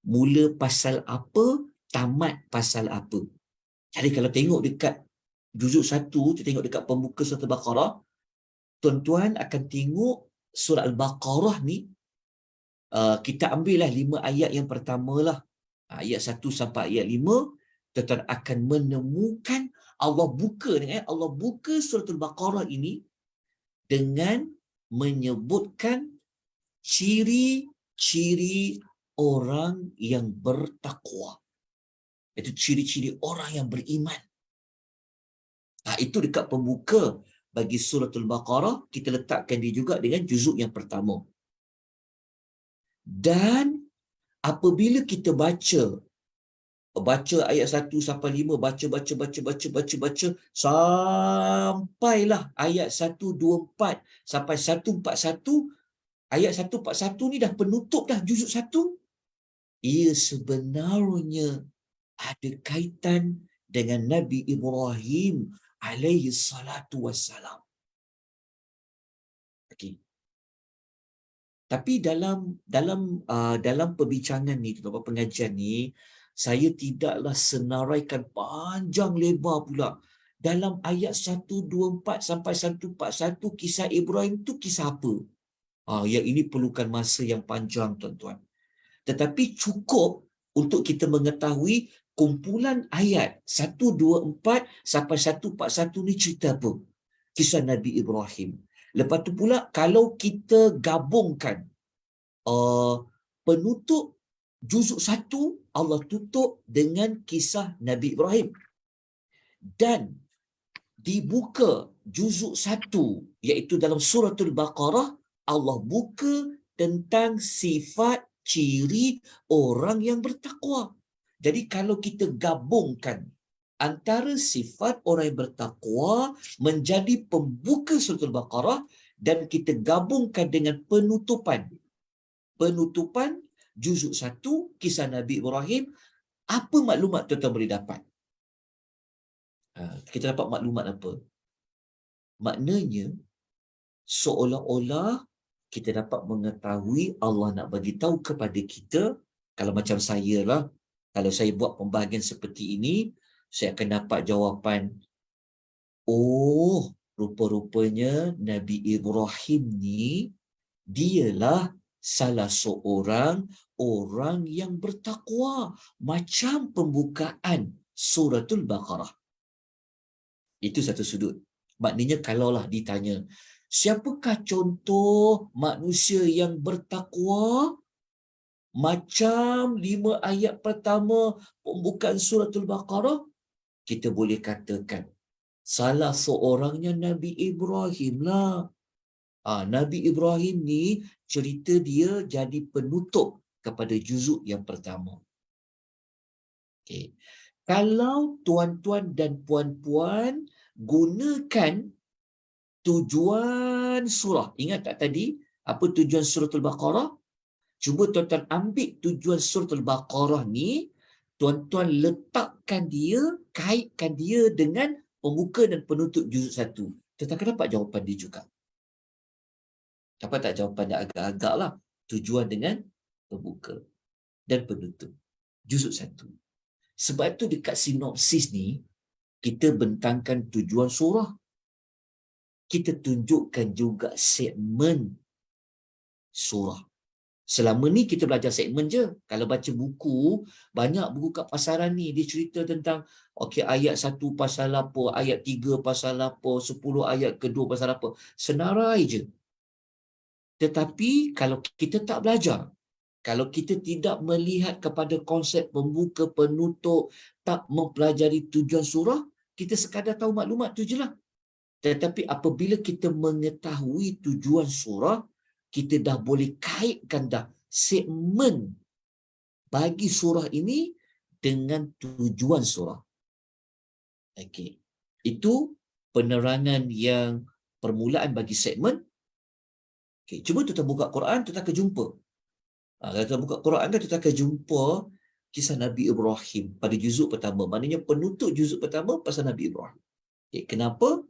A: mula pasal apa, tamat pasal apa. Jadi kalau tengok dekat juzuk 1, kita tengok dekat pembuka surah Al-Baqarah, tuan-tuan akan tengok surah Al-Baqarah ni, kita ambillah 5 ayat yang pertama lah. Ayat 1 sampai ayat 5, tuan-tuan akan menemukan Allah buka dengan Allah buka surah Al-Baqarah ini dengan menyebutkan ciri-ciri orang yang bertakwa. Itu ciri-ciri orang yang beriman. Itu dekat pembuka bagi surah Al-Baqarah, kita letakkan dia juga dengan juzuk yang pertama. Dan apabila kita baca ayat 1 sampai 5, baca sampailah ayat 124 sampai 141, ayat 141 ni dah penutup dah juzuk 1. Ia sebenarnya ada kaitan dengan Nabi Ibrahim alaihi salatu wassalam. Okey. Tapi dalam perbincangan ni, pengajian ni, saya tidaklah senaraikan panjang lebar pula. Dalam ayat 124 sampai 141, kisah Ibrahim tu kisah apa? Yang ini perlukan masa yang panjang, tuan-tuan. Tetapi cukup untuk kita mengetahui kumpulan ayat 124 sampai 141 ni cerita apa? Kisah Nabi Ibrahim. Lepas tu pula, kalau kita gabungkan penutup juzuk 1, Allah tutup dengan kisah Nabi Ibrahim. Dan dibuka juzuk 1, iaitu dalam surah Al-Baqarah, Allah buka tentang sifat ciri orang yang bertakwa. Jadi kalau kita gabungkan antara sifat orang yang bertakwa menjadi pembuka surah Al-Baqarah dan kita gabungkan dengan penutupan penutupan juzuk 1 kisah Nabi Ibrahim. Apa maklumat tuan-tuan boleh dapat? Kita dapat maklumat apa? Maknanya seolah-olah kita dapat mengetahui Allah nak bagi tahu kepada kita, kalau macam saya lah, kalau saya buat pembahagian seperti ini, saya akan dapat jawapan, oh, rupa-rupanya Nabi Ibrahim ni dialah salah seorang orang yang bertakwa, macam pembukaan suratul Baqarah. Itu satu sudut. Maknanya kalaulah ditanya, siapakah contoh manusia yang bertakwa macam 5 ayat pertama pembukaan suratul Baqarah? Kita boleh katakan salah seorangnya Nabi Ibrahim lah. Nabi Ibrahim ni cerita dia jadi penutup kepada juzuk yang pertama. Okay. Kalau tuan-tuan dan puan-puan gunakan tujuan surah. Ingat tak tadi apa tujuan suratul Baqarah? Cuba tuan-tuan ambil tujuan suratul Baqarah ni, tuan-tuan letakkan dia, kaitkan dia dengan pembuka dan penutup juzuk 1. Tuan-tuan akan dapat jawapan dia juga. Dapat tak jawapan dia agak-agak lah. Tujuan dengan pembuka dan penutup juzuk 1. Sebab tu dekat sinopsis ni, kita bentangkan tujuan surah. Kita tunjukkan juga segmen surah. Selama ni kita belajar segmen je. Kalau baca buku, banyak buku kat pasaran ni, dia cerita tentang ayat 1 pasal apa, ayat 3 pasal apa, 10 ayat kedua pasal apa. Senarai je. Tetapi kalau kita tak belajar, kalau kita tidak melihat kepada konsep pembuka, penutup, tak mempelajari tujuan surah, kita sekadar tahu maklumat tu je lah. Tetapi apabila kita mengetahui tujuan surah, kita dah boleh kaitkan dah segmen bagi surah ini dengan tujuan surah. Okey. Itu penerangan yang permulaan bagi segmen. Okey, cuba kita buka Quran, kita akan jumpa. Kalau kita buka Quran, kita akan jumpa kisah Nabi Ibrahim pada juzuk pertama. Maknanya penutup juzuk pertama pasal Nabi Ibrahim. Okay, kenapa?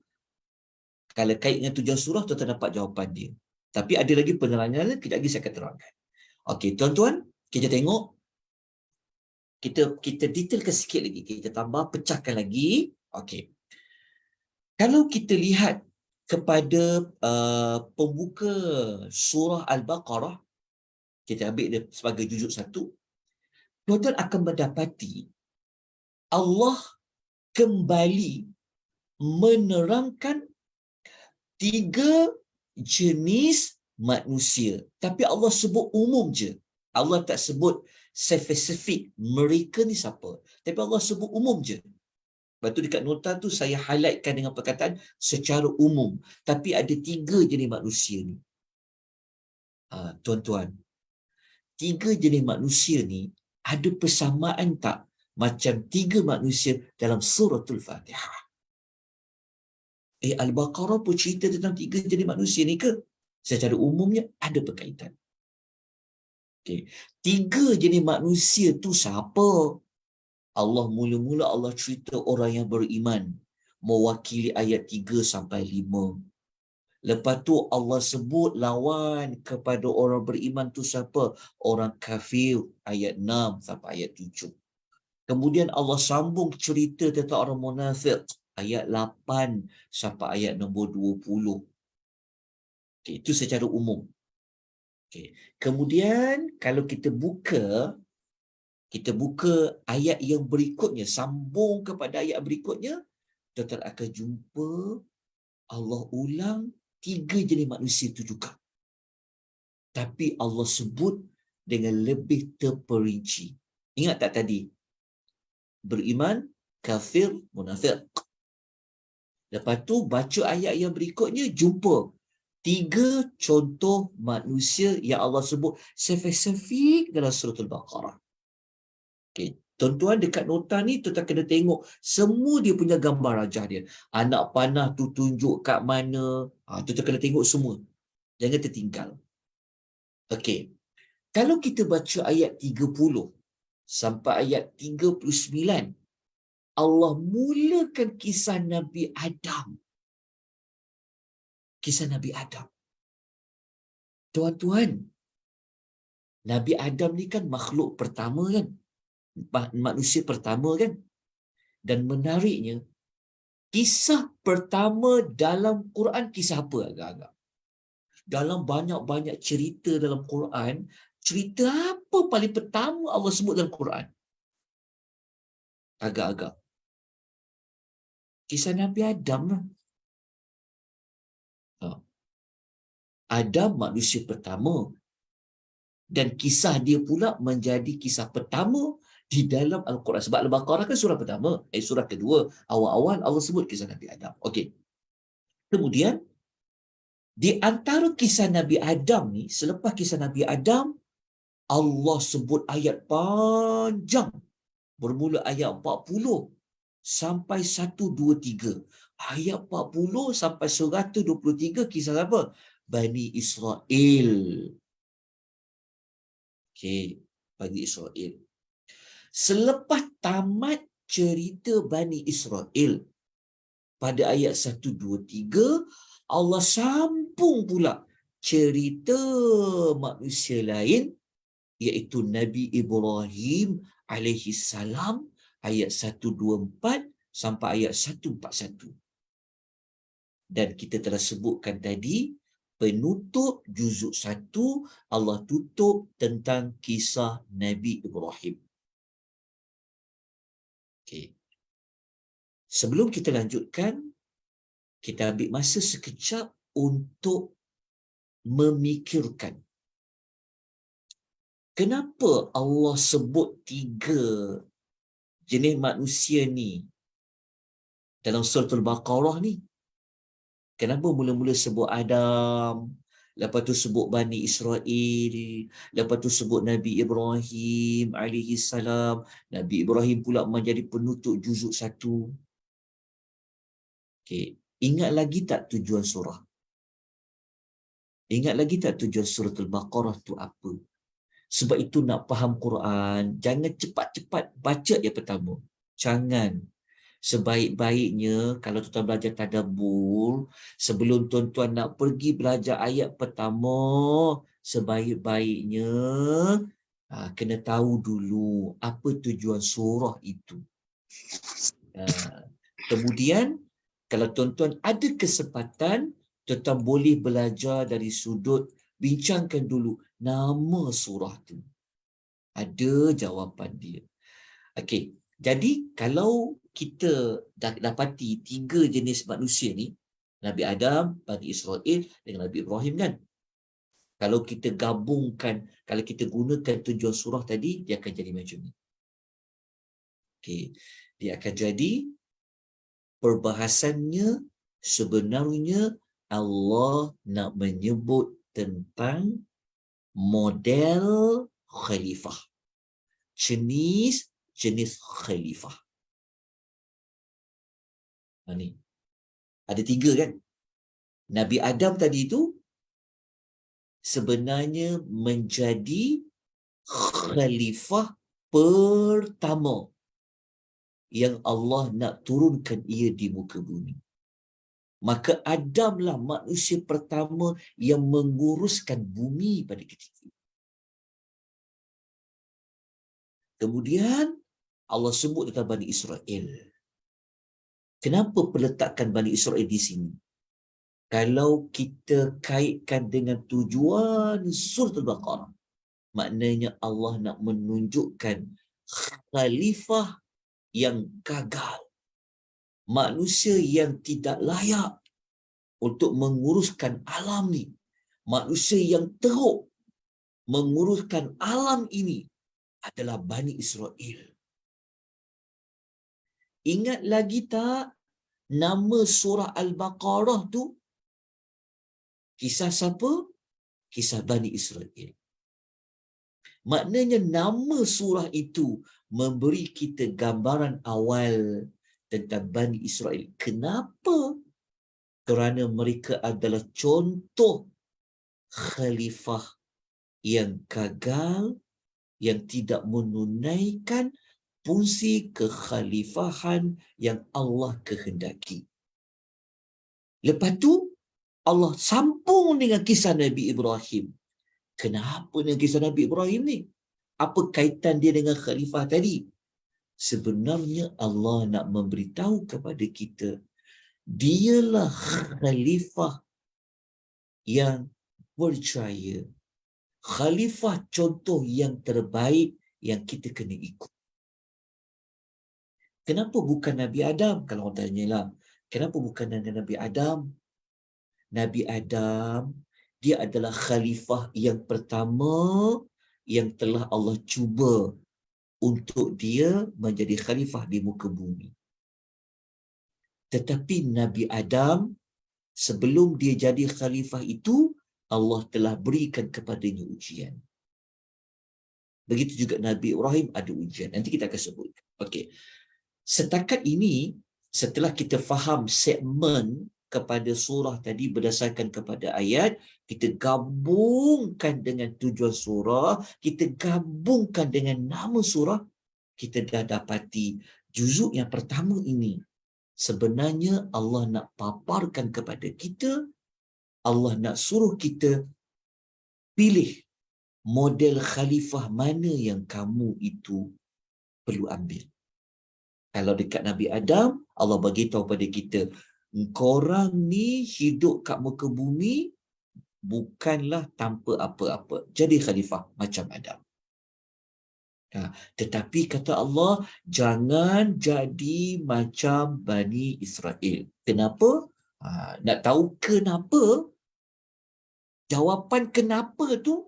A: Kalau kait dengan tujuan surah, tuan-tuan dapat jawapan dia. Tapi ada lagi penerangan, kejap lagi saya akan terangkan. Okey, tuan-tuan, kita tengok. Kita detailkan sikit lagi. Kita tambah, pecahkan lagi. Okey. Kalau kita lihat kepada pembuka surah Al-Baqarah, kita ambil dia sebagai juzuk 1, tuan-tuan akan mendapati Allah kembali menerangkan 3 jenis manusia. Tapi Allah sebut umum je. Allah tak sebut spesifik mereka ni siapa. Tapi Allah sebut umum je. Lepas tu dekat nota tu saya highlightkan dengan perkataan secara umum. Tapi ada 3 jenis manusia ni. Tuan-tuan, 3 jenis manusia ni ada persamaan tak macam 3 manusia dalam suratul Fatihah? Al-Baqarah pun cerita tentang 3 jenis manusia ni ke? Secara umumnya ada berkaitan. Okay. 3 jenis manusia tu siapa? Allah mula-mula Allah cerita orang yang beriman, mewakili ayat 3 sampai 5. Lepas tu Allah sebut lawan kepada orang beriman tu siapa? Orang kafir, ayat 6 sampai ayat 7. Kemudian Allah sambung cerita tentang orang munafik, ayat 8 sampai ayat nombor 20. Okay, itu secara umum. Okay. Kemudian kalau kita buka ayat yang berikutnya, sambung kepada ayat berikutnya, kita akan jumpa Allah ulang 3 jenis manusia itu juga. Tapi Allah sebut dengan lebih terperinci. Ingat tak tadi? Beriman, kafir, munafik. Lepas tu baca ayat yang berikutnya, jumpa 3 contoh manusia yang Allah sebut spesifik dalam suratul Baqarah. Okay. Tuan-tuan dekat nota ni tuan-tuan kena tengok semua dia punya gambar rajah dia. Anak panah tu tunjuk kat mana. Tuan-tuan kena tengok semua. Jangan tertinggal. Okey. Kalau kita baca ayat 30 sampai ayat 39, Allah mulakan kisah Nabi Adam. Kisah Nabi Adam. Tuan-tuan, Nabi Adam ni kan makhluk pertama kan? Manusia pertama kan? Dan menariknya, kisah pertama dalam Quran kisah apa agak-agak? Dalam banyak-banyak cerita dalam Quran, cerita apa paling pertama Allah sebut dalam Quran? Agak-agak. Kisah Nabi Adam lah. Adam manusia pertama. Dan kisah dia pula menjadi kisah pertama di dalam Al-Quran. Sebab Al-Baqarah kan surah pertama. Surah kedua. Awal-awal Allah sebut kisah Nabi Adam. Okey. Kemudian, di antara kisah Nabi Adam ni, selepas kisah Nabi Adam, Allah sebut ayat panjang. Bermula ayat 40 sampai 123. Ayat 40 sampai 123 kisah apa? Bani Israel. Okey, Bani Israel. Selepas tamat cerita Bani Israel, pada ayat 123, Allah sambung pula cerita manusia lain, iaitu Nabi Ibrahim alaihi salam, ayat 124 sampai ayat 141. Dan kita telah sebutkan tadi, penutup juzuk 1, Allah tutup tentang kisah Nabi Ibrahim. Okey. Sebelum kita lanjutkan, kita ambil masa sekejap untuk memikirkan kenapa Allah sebut 3 jenis manusia ni dalam surah Al-Baqarah ni. Kenapa mula-mula sebut Adam, lepas tu sebut Bani Israel, lepas tu sebut Nabi Ibrahim alaihi salam. Nabi Ibrahim pula menjadi penutup juzuk 1. Okey, ingat lagi tak tujuan surah? Ingat lagi tak tujuan surah Al-Baqarah tu apa? Sebab itu nak faham Quran, jangan cepat-cepat baca yang pertama. Jangan. Sebaik-baiknya kalau tuan belajar tadabbur, sebelum tuan-tuan nak pergi belajar ayat pertama, sebaik-baiknya kena tahu dulu apa tujuan surah itu. Kemudian, kalau tuan-tuan ada kesempatan, tuan-tuan boleh belajar dari sudut bincangkan dulu nama surah tu. Ada jawapan dia. Okey, jadi kalau kita dah dapati 3 jenis manusia ni, Nabi Adam, Bani Israel dengan Nabi Ibrahim kan? Kalau kita gabungkan, kalau kita gunakan tujuan surah tadi, dia akan jadi macam ni. Okey, dia akan jadi perbahasannya sebenarnya Allah nak menyebut tentang model khalifah. Jenis khalifah. Ni. Ada 3 kan? Nabi Adam tadi itu sebenarnya menjadi khalifah pertama yang Allah nak turunkan ia di muka bumi. Maka Adamlah manusia pertama yang menguruskan bumi pada ketika itu. Kemudian Allah sebut tentang Bani Israel. Kenapa peletakan Bani Israel di sini? Kalau kita kaitkan dengan tujuan surah Al-Baqarah, maknanya Allah nak menunjukkan khalifah yang gagal. Manusia yang tidak layak untuk menguruskan alam ni. Manusia yang teruk menguruskan alam ini adalah Bani Israel. Ingat lagi tak nama surah Al-Baqarah tu? Kisah siapa? Kisah Bani Israel. Maknanya nama surah itu memberi kita gambaran awal tentang Bani Israel. Kenapa? Kerana mereka adalah contoh khalifah yang gagal, yang tidak menunaikan fungsi kekhalifahan yang Allah kehendaki. Lepas tu Allah sambung dengan kisah Nabi Ibrahim. Kenapa dengan kisah Nabi Ibrahim ni? Apa kaitan dia dengan khalifah tadi? Sebenarnya Allah nak memberitahu kepada kita, dialah khalifah yang percaya. Khalifah contoh yang terbaik yang kita kena ikut. Kenapa bukan Nabi Adam? Kalau orang tanyalah, kenapa bukan Nabi Adam? Nabi Adam, dia adalah khalifah yang pertama yang telah Allah cuba untuk dia menjadi khalifah di muka bumi. Tetapi Nabi Adam, sebelum dia jadi khalifah itu, Allah telah berikan kepadanya ujian. Begitu juga Nabi Ibrahim ada ujian. Nanti kita akan sebut. Okey. Setakat ini, setelah kita faham segmen kepada surah tadi berdasarkan kepada ayat, kita gabungkan dengan tujuan surah, kita gabungkan dengan nama surah, kita dah dapati juzuk yang pertama ini. Sebenarnya Allah nak paparkan kepada kita, Allah nak suruh kita pilih model khalifah mana yang kamu itu perlu ambil. Kalau dekat Nabi Adam, Allah bagi tahu pada kita, korang ni hidup kat muka bumi bukanlah tanpa apa-apa. Jadi khalifah macam Adam. Tetapi kata Allah, jangan jadi macam Bani Israel. Kenapa? Nak tahu kenapa? Jawapan kenapa tu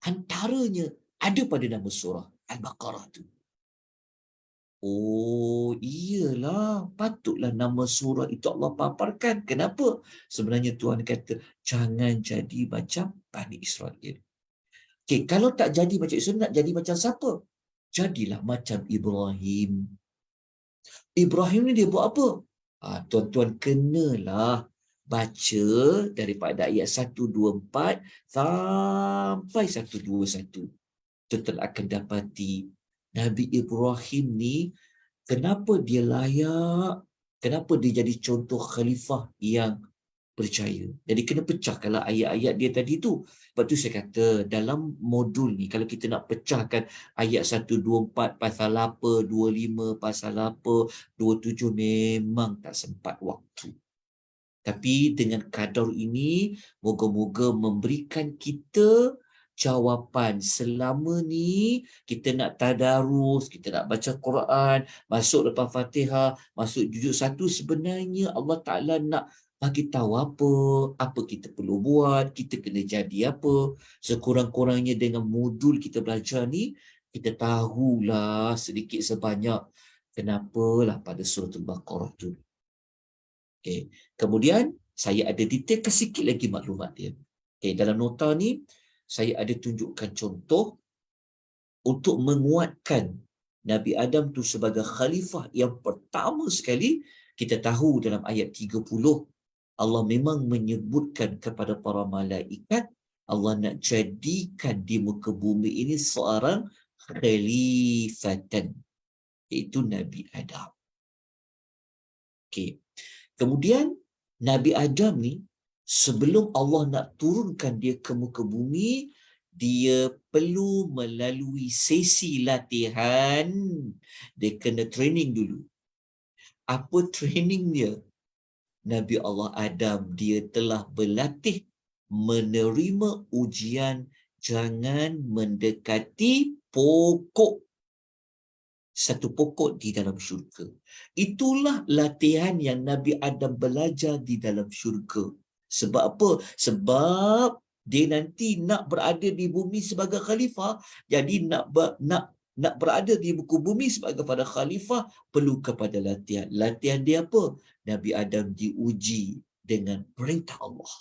A: antaranya ada pada nama surah Al-Baqarah tu. Oh, iyalah. Patutlah nama surah itu Allah paparkan. Kenapa? Sebenarnya Tuhan kata, jangan jadi macam Bani Israel. Okay, kalau tak jadi macam Israel, nak jadi macam siapa? Jadilah macam Ibrahim. Ibrahim ni dia buat apa? Tuan-tuan kenalah baca daripada ayat 124 sampai 121. Tuan-tuan akan dapati Nabi Ibrahim ni, kenapa dia layak, kenapa dia jadi contoh khalifah yang percaya. Jadi kena pecahkanlah ayat-ayat dia tadi tu. Sebab tu saya kata, dalam modul ni, kalau kita nak pecahkan ayat 124 pasal apa, 25 pasal apa, 27, memang tak sempat waktu. Tapi dengan kadar ini, moga-moga memberikan kita jawapan. Selama ni kita nak tadarus, kita nak baca Quran, masuk lepas Fatihah, masuk juzuk 1, sebenarnya Allah Ta'ala nak bagi tahu apa kita perlu buat, kita kena jadi apa. Sekurang-kurangnya dengan modul kita belajar ni, kita tahulah sedikit sebanyak kenapalah pada surah Al-Baqarah tu. Okay. Kemudian saya ada detailkan sikit lagi maklumat dia. Okay. Dalam nota ni saya ada tunjukkan contoh untuk menguatkan Nabi Adam tu sebagai khalifah yang pertama sekali. Kita tahu dalam ayat 30 Allah memang menyebutkan kepada para malaikat, Allah nak jadikan di muka bumi ini seorang khalifatan, iaitu Nabi Adam. Okay. Kemudian Nabi Adam ni, sebelum Allah nak turunkan dia ke muka bumi, dia perlu melalui sesi latihan. Dia kena training dulu. Apa training dia? Nabi Allah Adam, dia telah berlatih menerima ujian jangan mendekati pokok. Satu pokok di dalam syurga. Itulah latihan yang Nabi Adam belajar di dalam syurga. Sebab apa? Sebab dia nanti nak berada di bumi sebagai khalifah. Jadi nak berada di muka bumi sebagai pada khalifah perlu kepada latihan. Latihan dia apa? Nabi Adam diuji dengan perintah Allah.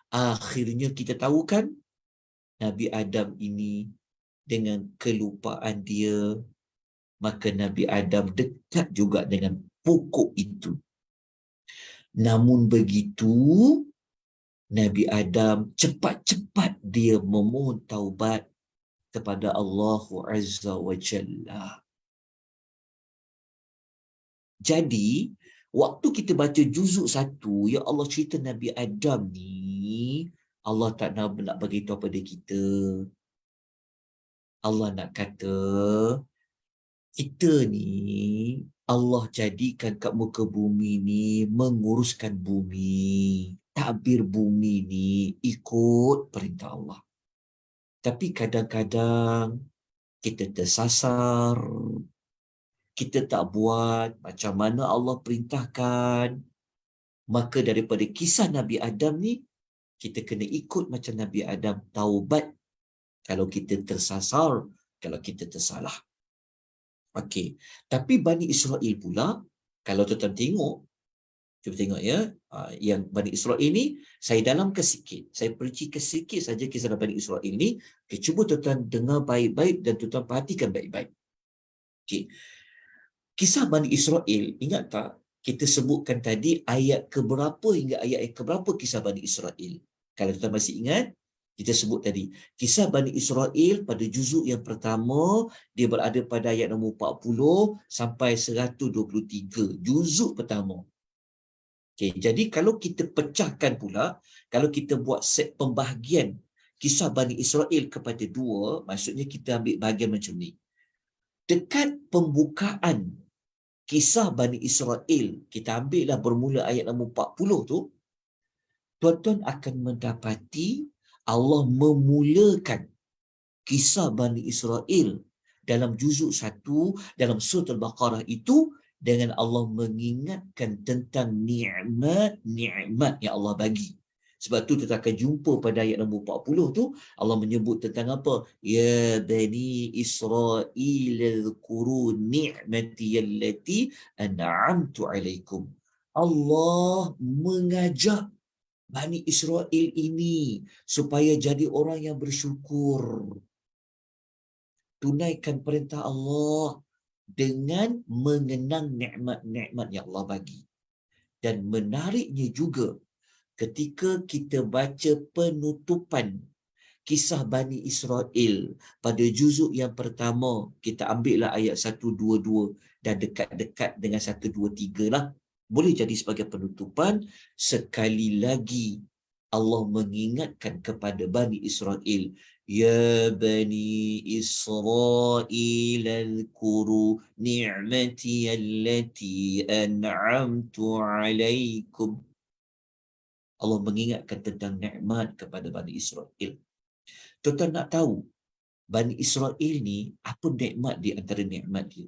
A: Akhirnya kita tahu kan, Nabi Adam ini dengan kelupaan dia, maka Nabi Adam dekat juga dengan pokok itu. Namun begitu, Nabi Adam cepat-cepat dia memohon taubat kepada Allah Azza wa Jalla. Jadi, waktu kita baca juzuk 1, ya Allah cerita Nabi Adam ni, Allah tak nak bagi tahu pada kita. Allah nak kata, kita ni Allah jadikan kat muka bumi ni menguruskan bumi, takbir bumi ni ikut perintah Allah. Tapi kadang-kadang kita tersasar, kita tak buat macam mana Allah perintahkan. Maka daripada kisah Nabi Adam ni, kita kena ikut macam Nabi Adam, taubat kalau kita tersasar, kalau kita tersalah. Okey. Tapi Bani Israel pula, kalau tuan-tuan tengok, cuba tengok ya, yang Bani Israel ni, saya dalamkan sikit. Saya perincikan sikit saja kisah Bani Israel ni. Okay, cuba tuan-tuan dengar baik-baik dan tuan-tuan perhatikan baik-baik. Okey. Kisah Bani Israel, ingat tak? Kita sebutkan tadi ayat keberapa hingga ayat keberapa kisah Bani Israel. Kalau tuan-tuan masih ingat, kita sebut tadi, kisah Bani Israel pada juzuk yang pertama, dia berada pada ayat nombor 40 sampai 123. Juzuk pertama. Okay, jadi kalau kita pecahkan pula, kalau kita buat set pembahagian kisah Bani Israel kepada 2, maksudnya kita ambil bahagian macam ni. Dekat pembukaan kisah Bani Israel, kita ambillah bermula ayat nombor 40 tu, tuan-tuan akan mendapati Allah memulakan kisah Bani Israel dalam juzuk 1 dalam surah Al-Baqarah itu dengan Allah mengingatkan tentang nikmat-nikmat yang Allah bagi. Sebab tu kita akan jumpa pada ayat nombor 40 tu, Allah menyebut tentang apa? Ya Bani Israel zkuru ni'mati allati an'amtu alaikum. Allah mengajak Bani Israel ini supaya jadi orang yang bersyukur. Tunaikan perintah Allah dengan mengenang nikmat-nikmat yang Allah bagi. Dan menariknya juga, ketika kita baca penutupan kisah Bani Israel pada juzuk yang pertama, kita ambillah ayat 122 dan dekat-dekat dengan 123 lah. Boleh jadi sebagai penutupan, sekali lagi Allah mengingatkan kepada Bani Israel, Ya Bani Israel al-kuru ni'mati allati an'amtu alaikum. Allah mengingatkan tentang nikmat kepada Bani Israel. Tuan-tuan nak tahu, Bani Israel ni, apa nikmat di antara nikmat dia?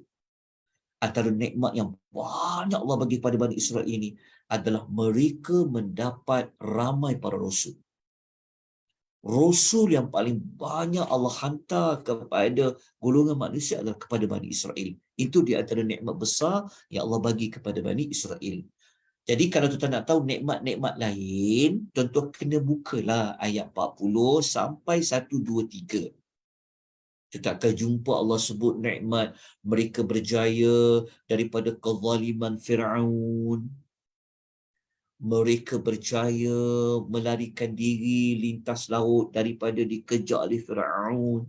A: Antara nikmat yang banyak Allah bagi kepada Bani Israel ini adalah mereka mendapat ramai para rasul. Rasul yang paling banyak Allah hantar kepada golongan manusia adalah kepada Bani Israel. Itu di antara nikmat besar yang Allah bagi kepada Bani Israel. Jadi kalau tuan-tuan nak tahu nikmat-nikmat lain, tuan-tuan kena bukalah ayat 40 sampai 123. Kita akan jumpa Allah sebut nikmat mereka berjaya daripada kezaliman Fir'aun. Mereka berjaya melarikan diri lintas laut daripada dikejar oleh Fir'aun.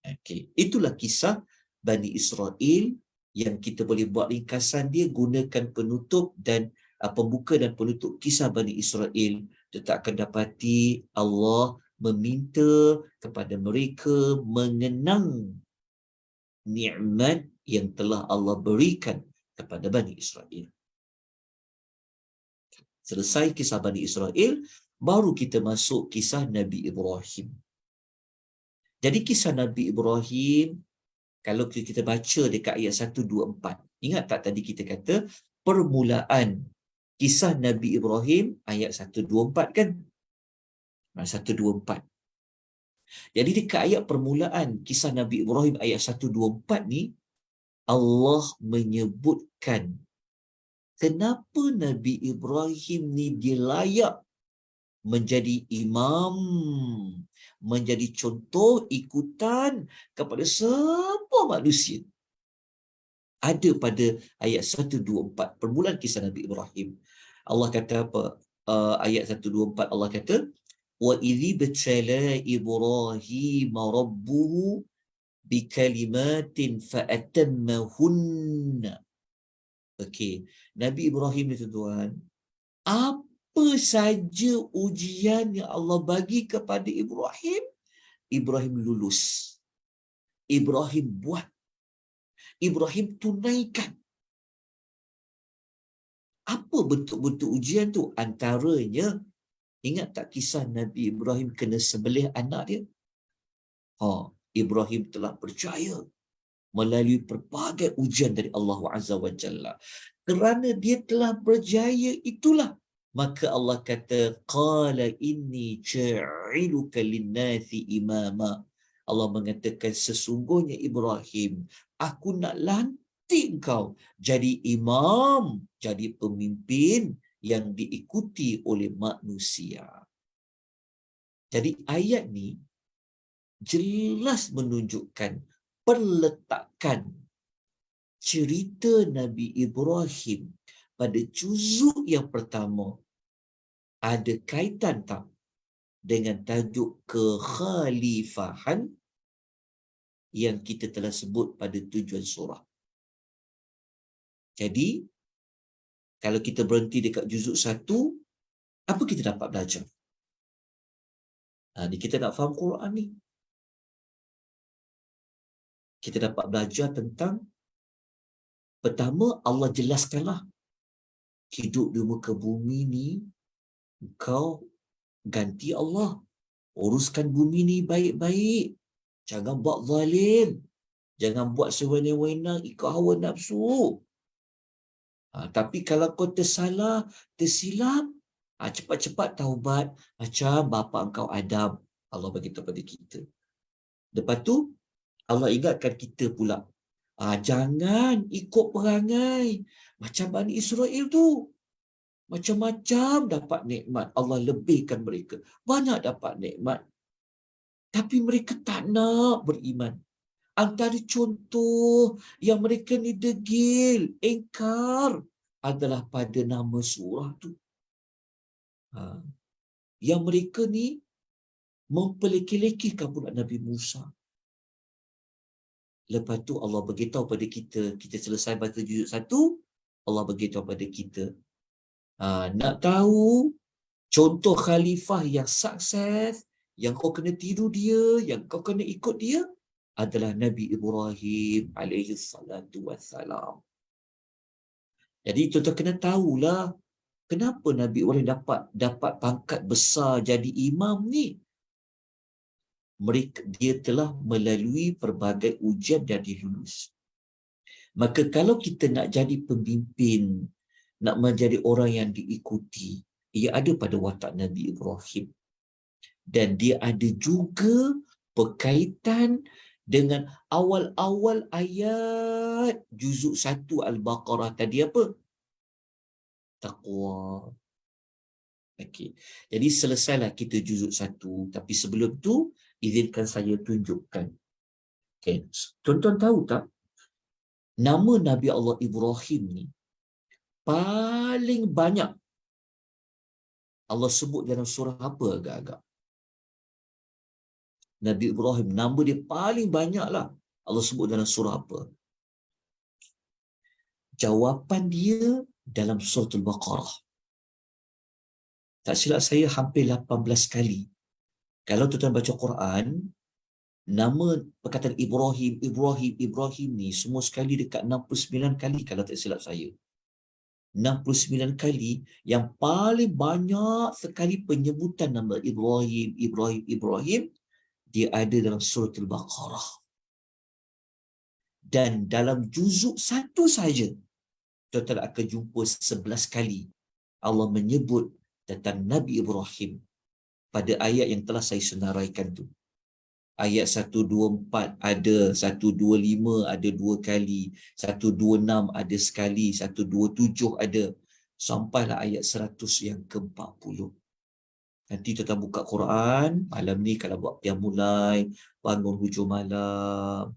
A: Okay. Itulah kisah Bani Israel yang kita boleh buat ringkasan dia, gunakan penutup dan pembuka dan penutup kisah Bani Israel. Kita akan dapati Allah meminta kepada mereka mengenang nikmat yang telah Allah berikan kepada Bani Israel. Selesai kisah Bani Israel, baru kita masuk kisah Nabi Ibrahim. Jadi kisah Nabi Ibrahim, kalau kita baca dekat ayat 124, ingat tak tadi kita kata permulaan kisah Nabi Ibrahim ayat 124 kan? 124. Jadi dekat ayat permulaan kisah Nabi Ibrahim ayat 124 ni, Allah menyebutkan kenapa Nabi Ibrahim ni dia layak menjadi imam, menjadi contoh ikutan kepada semua manusia. Ada pada ayat 124 permulaan kisah Nabi Ibrahim. Allah kata apa? Ayat 124 Allah kata, wa idzi batala Ibrahim rabbuhu bikalimatin fa'atammahunna. Okey, Nabi Ibrahim ni tuan, apa saja ujian yang Allah bagi kepada Ibrahim, Ibrahim lulus. Ibrahim buat. Ibrahim tunaikan. Apa bentuk-bentuk ujian tu? Antaranya, ingat tak kisah Nabi Ibrahim kena sembelih anak dia? Ibrahim telah percaya melalui pelbagai ujian dari Allah Azza wa Jalla. Kerana dia telah berjaya itulah, maka Allah kata, qala inni ja'iluka lin-nasi imama. Allah mengatakan, sesungguhnya Ibrahim, aku nak lantik kau jadi imam, jadi pemimpin yang diikuti oleh manusia. Jadi ayat ni jelas menunjukkan perletakan cerita Nabi Ibrahim pada juzuk yang pertama ada kaitan tak dengan tajuk kekhalifahan yang kita telah sebut pada tujuan surah. Jadi, kalau kita berhenti dekat juzuk 1, apa kita dapat belajar? Ni kita nak faham Quran ni. Kita dapat belajar tentang, pertama, Allah jelaskanlah, hidup di muka bumi ni, kau ganti Allah. Uruskan bumi ni baik-baik. Jangan buat zalim. Jangan buat sewenang-wenang ikut hawa nafsu. Tapi kalau kau tersalah, tersilap, cepat-cepat taubat macam bapa engkau Adam. Allah beritahu pada kita. Lepas tu, Allah ingatkan kita pula. Jangan ikut perangai macam Bani Israel tu. Macam-macam dapat nikmat. Allah lebihkan mereka. Banyak dapat nikmat. Tapi mereka tak nak beriman. Antara contoh yang mereka ni degil, engkar, adalah pada nama surah tu. Yang mereka ni mempeleki-lekikan pula Nabi Musa. Lepas tu Allah beritahu pada kita, kita selesai baca juzuk 1, Allah beritahu pada kita, nak tahu contoh khalifah yang sukses, yang kau kena tiru dia, yang kau kena ikut dia, adalah Nabi Ibrahim alaihi salatu wassalam. Jadi tuan-tuan kena tahulah kenapa Nabi Ibrahim dapat pangkat besar jadi imam ni. Dia telah melalui pelbagai ujian dan dilulus. Maka kalau kita nak jadi pemimpin, nak menjadi orang yang diikuti, ia ada pada watak Nabi Ibrahim. Dan dia ada juga berkaitan dengan awal-awal ayat juzuk 1 Al-Baqarah tadi apa? Taqwa. Okey. Jadi selesailah kita juzuk 1. Tapi sebelum tu, izinkan saya tunjukkan. Okay. Tuan-tuan tahu tak? Nama Nabi Allah Ibrahim ni paling banyak Allah sebut dalam surah apa agak-agak? Nabi Ibrahim, nama dia paling banyaklah Allah sebut dalam surah apa? Jawapan dia dalam surah Al-Baqarah. Tak silap saya hampir 18 kali. Kalau tuan-tuan baca Quran, nama perkataan Ibrahim, Ibrahim, Ibrahim ni semua sekali dekat 69 kali kalau tak silap saya. 69 kali, yang paling banyak sekali penyebutan nama Ibrahim, Ibrahim, Ibrahim, dia ada dalam surah Al-Baqarah. Dan dalam juzuk 1 saja, tuan-tuan akan jumpa 11 kali Allah menyebut tentang Nabi Ibrahim pada ayat yang telah saya senaraikan tu. Ayat 124 ada, 125 ada 2 kali, 126 ada sekali, 127 ada, sampailah ayat 100 yang ke-40. Nanti tuan-tuan buka Quran, malam ni kalau buat qiyamul lail, bangun hujung malam,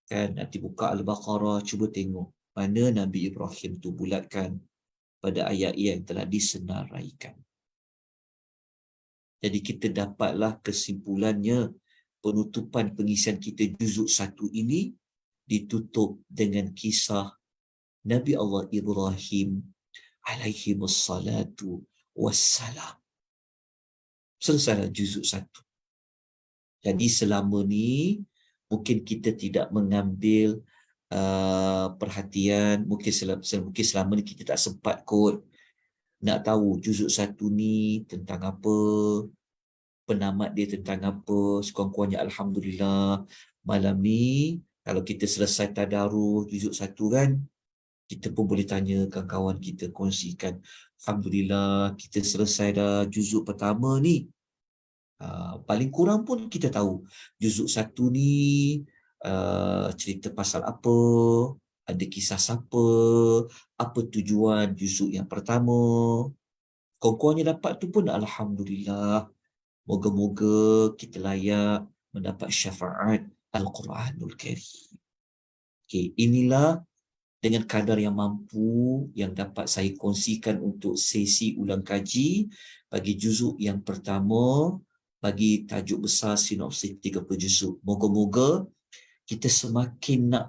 A: kan, nanti buka Al-Baqarah, cuba tengok mana Nabi Ibrahim tu, bulatkan pada ayat yang telah disenaraikan. Jadi kita dapatlah kesimpulannya, penutupan pengisian kita juzuk 1 ini ditutup dengan kisah Nabi Allah Ibrahim alaihi wassalatu wassalam. Selesai juzuk 1. Jadi selama ni mungkin kita tidak mengambil perhatian, mungkin selama ni kita tak sempat kot nak tahu juzuk 1 ni tentang apa, penamat dia tentang apa. Sekurang-kurangnya alhamdulillah malam ni kalau kita selesai tadarus juzuk 1 kan, kita pun boleh tanya kawan-kawan kita, kongsikan, alhamdulillah kita selesai dah juzuk pertama ni. Paling kurang pun kita tahu juzuk 1 ni cerita pasal apa, ada kisah siapa, apa tujuan juzuk yang pertama. Kurang-kurangnya dapat tu pun alhamdulillah. Moga-moga kita layak mendapat syafaat Al-Quranul Karim. Okay, inilah dengan kadar yang mampu yang dapat saya kongsikan untuk sesi ulang kaji bagi juzuk yang pertama, bagi tajuk besar sinopsis 30 juzuk. Moga-moga kita semakin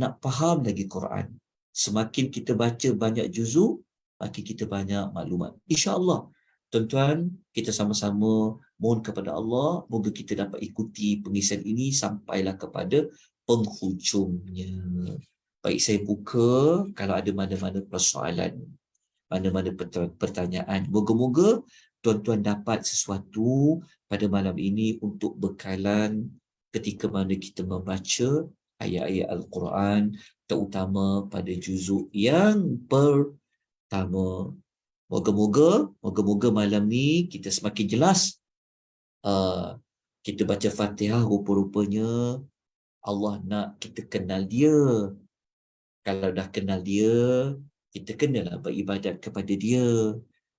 A: nak faham lagi Quran. Semakin kita baca banyak juzuk, makin kita banyak maklumat. InsyaAllah, tuan-tuan, kita sama-sama mohon kepada Allah, moga kita dapat ikuti pengisian ini sampailah kepada penghujungnya. Baik, saya buka kalau ada mana-mana persoalan, mana-mana pertanyaan. Moga-moga tuan-tuan dapat sesuatu pada malam ini untuk bekalan ketika mana kita membaca ayat-ayat Al-Quran, terutama pada juzuk yang pertama. Moga-moga malam ni kita semakin jelas. Kita baca Fatihah, rupa-rupanya Allah nak kita kenal dia. Kalau dah kenal dia, kita kenalah beribadat kepada dia.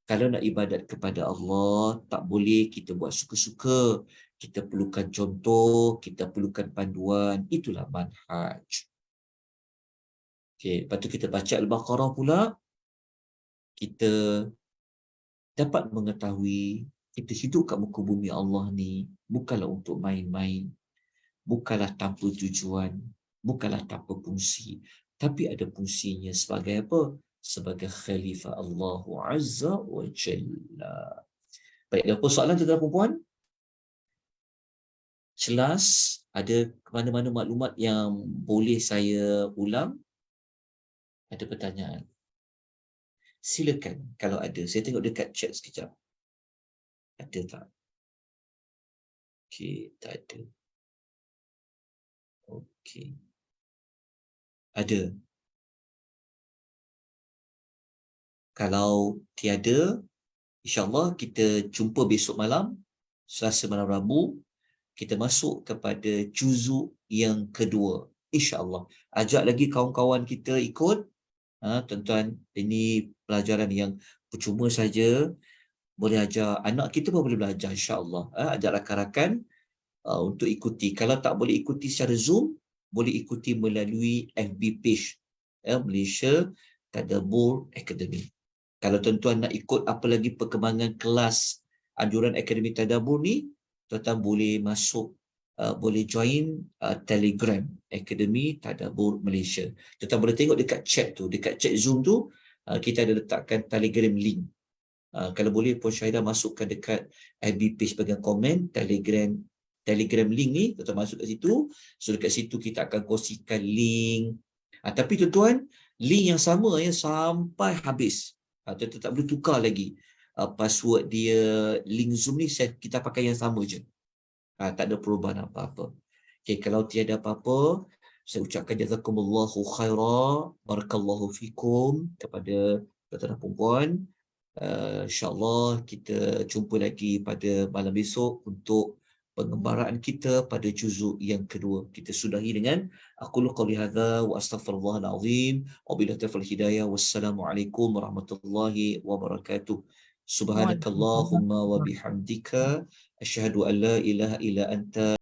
A: Kalau nak ibadat kepada Allah, tak boleh kita buat suka-suka. Kita perlukan contoh, kita perlukan panduan. Itulah manhaj. Okay, lepas tu kita baca Al-Baqarah pula. Kita dapat mengetahui kita hidup kat muka bumi Allah ni bukanlah untuk main-main, bukanlah tanpa tujuan, bukanlah tanpa fungsi, tapi ada fungsinya sebagai apa? Sebagai khalifah Allah Azza wa Jalla. Baik, ada apa soalan tuan-tuan perempuan? Jelas? Ada mana-mana maklumat yang boleh saya ulang? Ada pertanyaan? Silakan kalau ada. Saya tengok dekat chat sekejap. Ada tak? Okey, tak ada. Okey. Ada. Kalau tiada, insyaAllah kita jumpa besok malam, Selasa malam Rabu, kita masuk kepada juzuk yang kedua. InsyaAllah. Ajak lagi kawan-kawan kita ikut. Tuan-tuan, ini pelajaran yang percuma saja. Boleh ajar anak kita pun boleh belajar, insyaAllah. Ajak rakan-rakan untuk ikuti. Kalau tak boleh ikuti secara Zoom, boleh ikuti melalui FB page Malaysia Tadabbur Academy. Kalau tuan-tuan nak ikut apa lagi perkembangan kelas anjuran Akademi Tadabbur ni, tuan-tuan boleh masuk, boleh join Telegram Akademi Tadabbur Malaysia. Tuan-tuan boleh tengok dekat chat tu, dekat chat Zoom tu, kita ada letakkan Telegram link. Kalau boleh Puan Syahidah masukkan dekat FB page bagian komen, Telegram link ni, tuan-tuan masuk kat situ. So dekat situ kita akan kongsikan link. Tapi tuan-tuan, link yang sama ya sampai habis. Tuan-tuan tak boleh tukar lagi. Password dia, link Zoom ni kita pakai yang sama je. Tak ada perubahan apa-apa. Okay, kalau tiada apa-apa, saya ucapkan jazakumullahu khaira, barakallahu fikum kepada tuan-tuan dan puan-puan. InsyaAllah kita jumpa lagi pada malam besok untuk pengembaraan kita pada juzuk yang kedua. Kita sudahi dengan aqulu qawli hadza wa astaghfirullahal azim wa billahi taufiq hidayah. Wassalamualaikum warahmatullahi wabarakatuh. Subhanakallahumma wa bihamdika asyhadu an la ilaha illa anta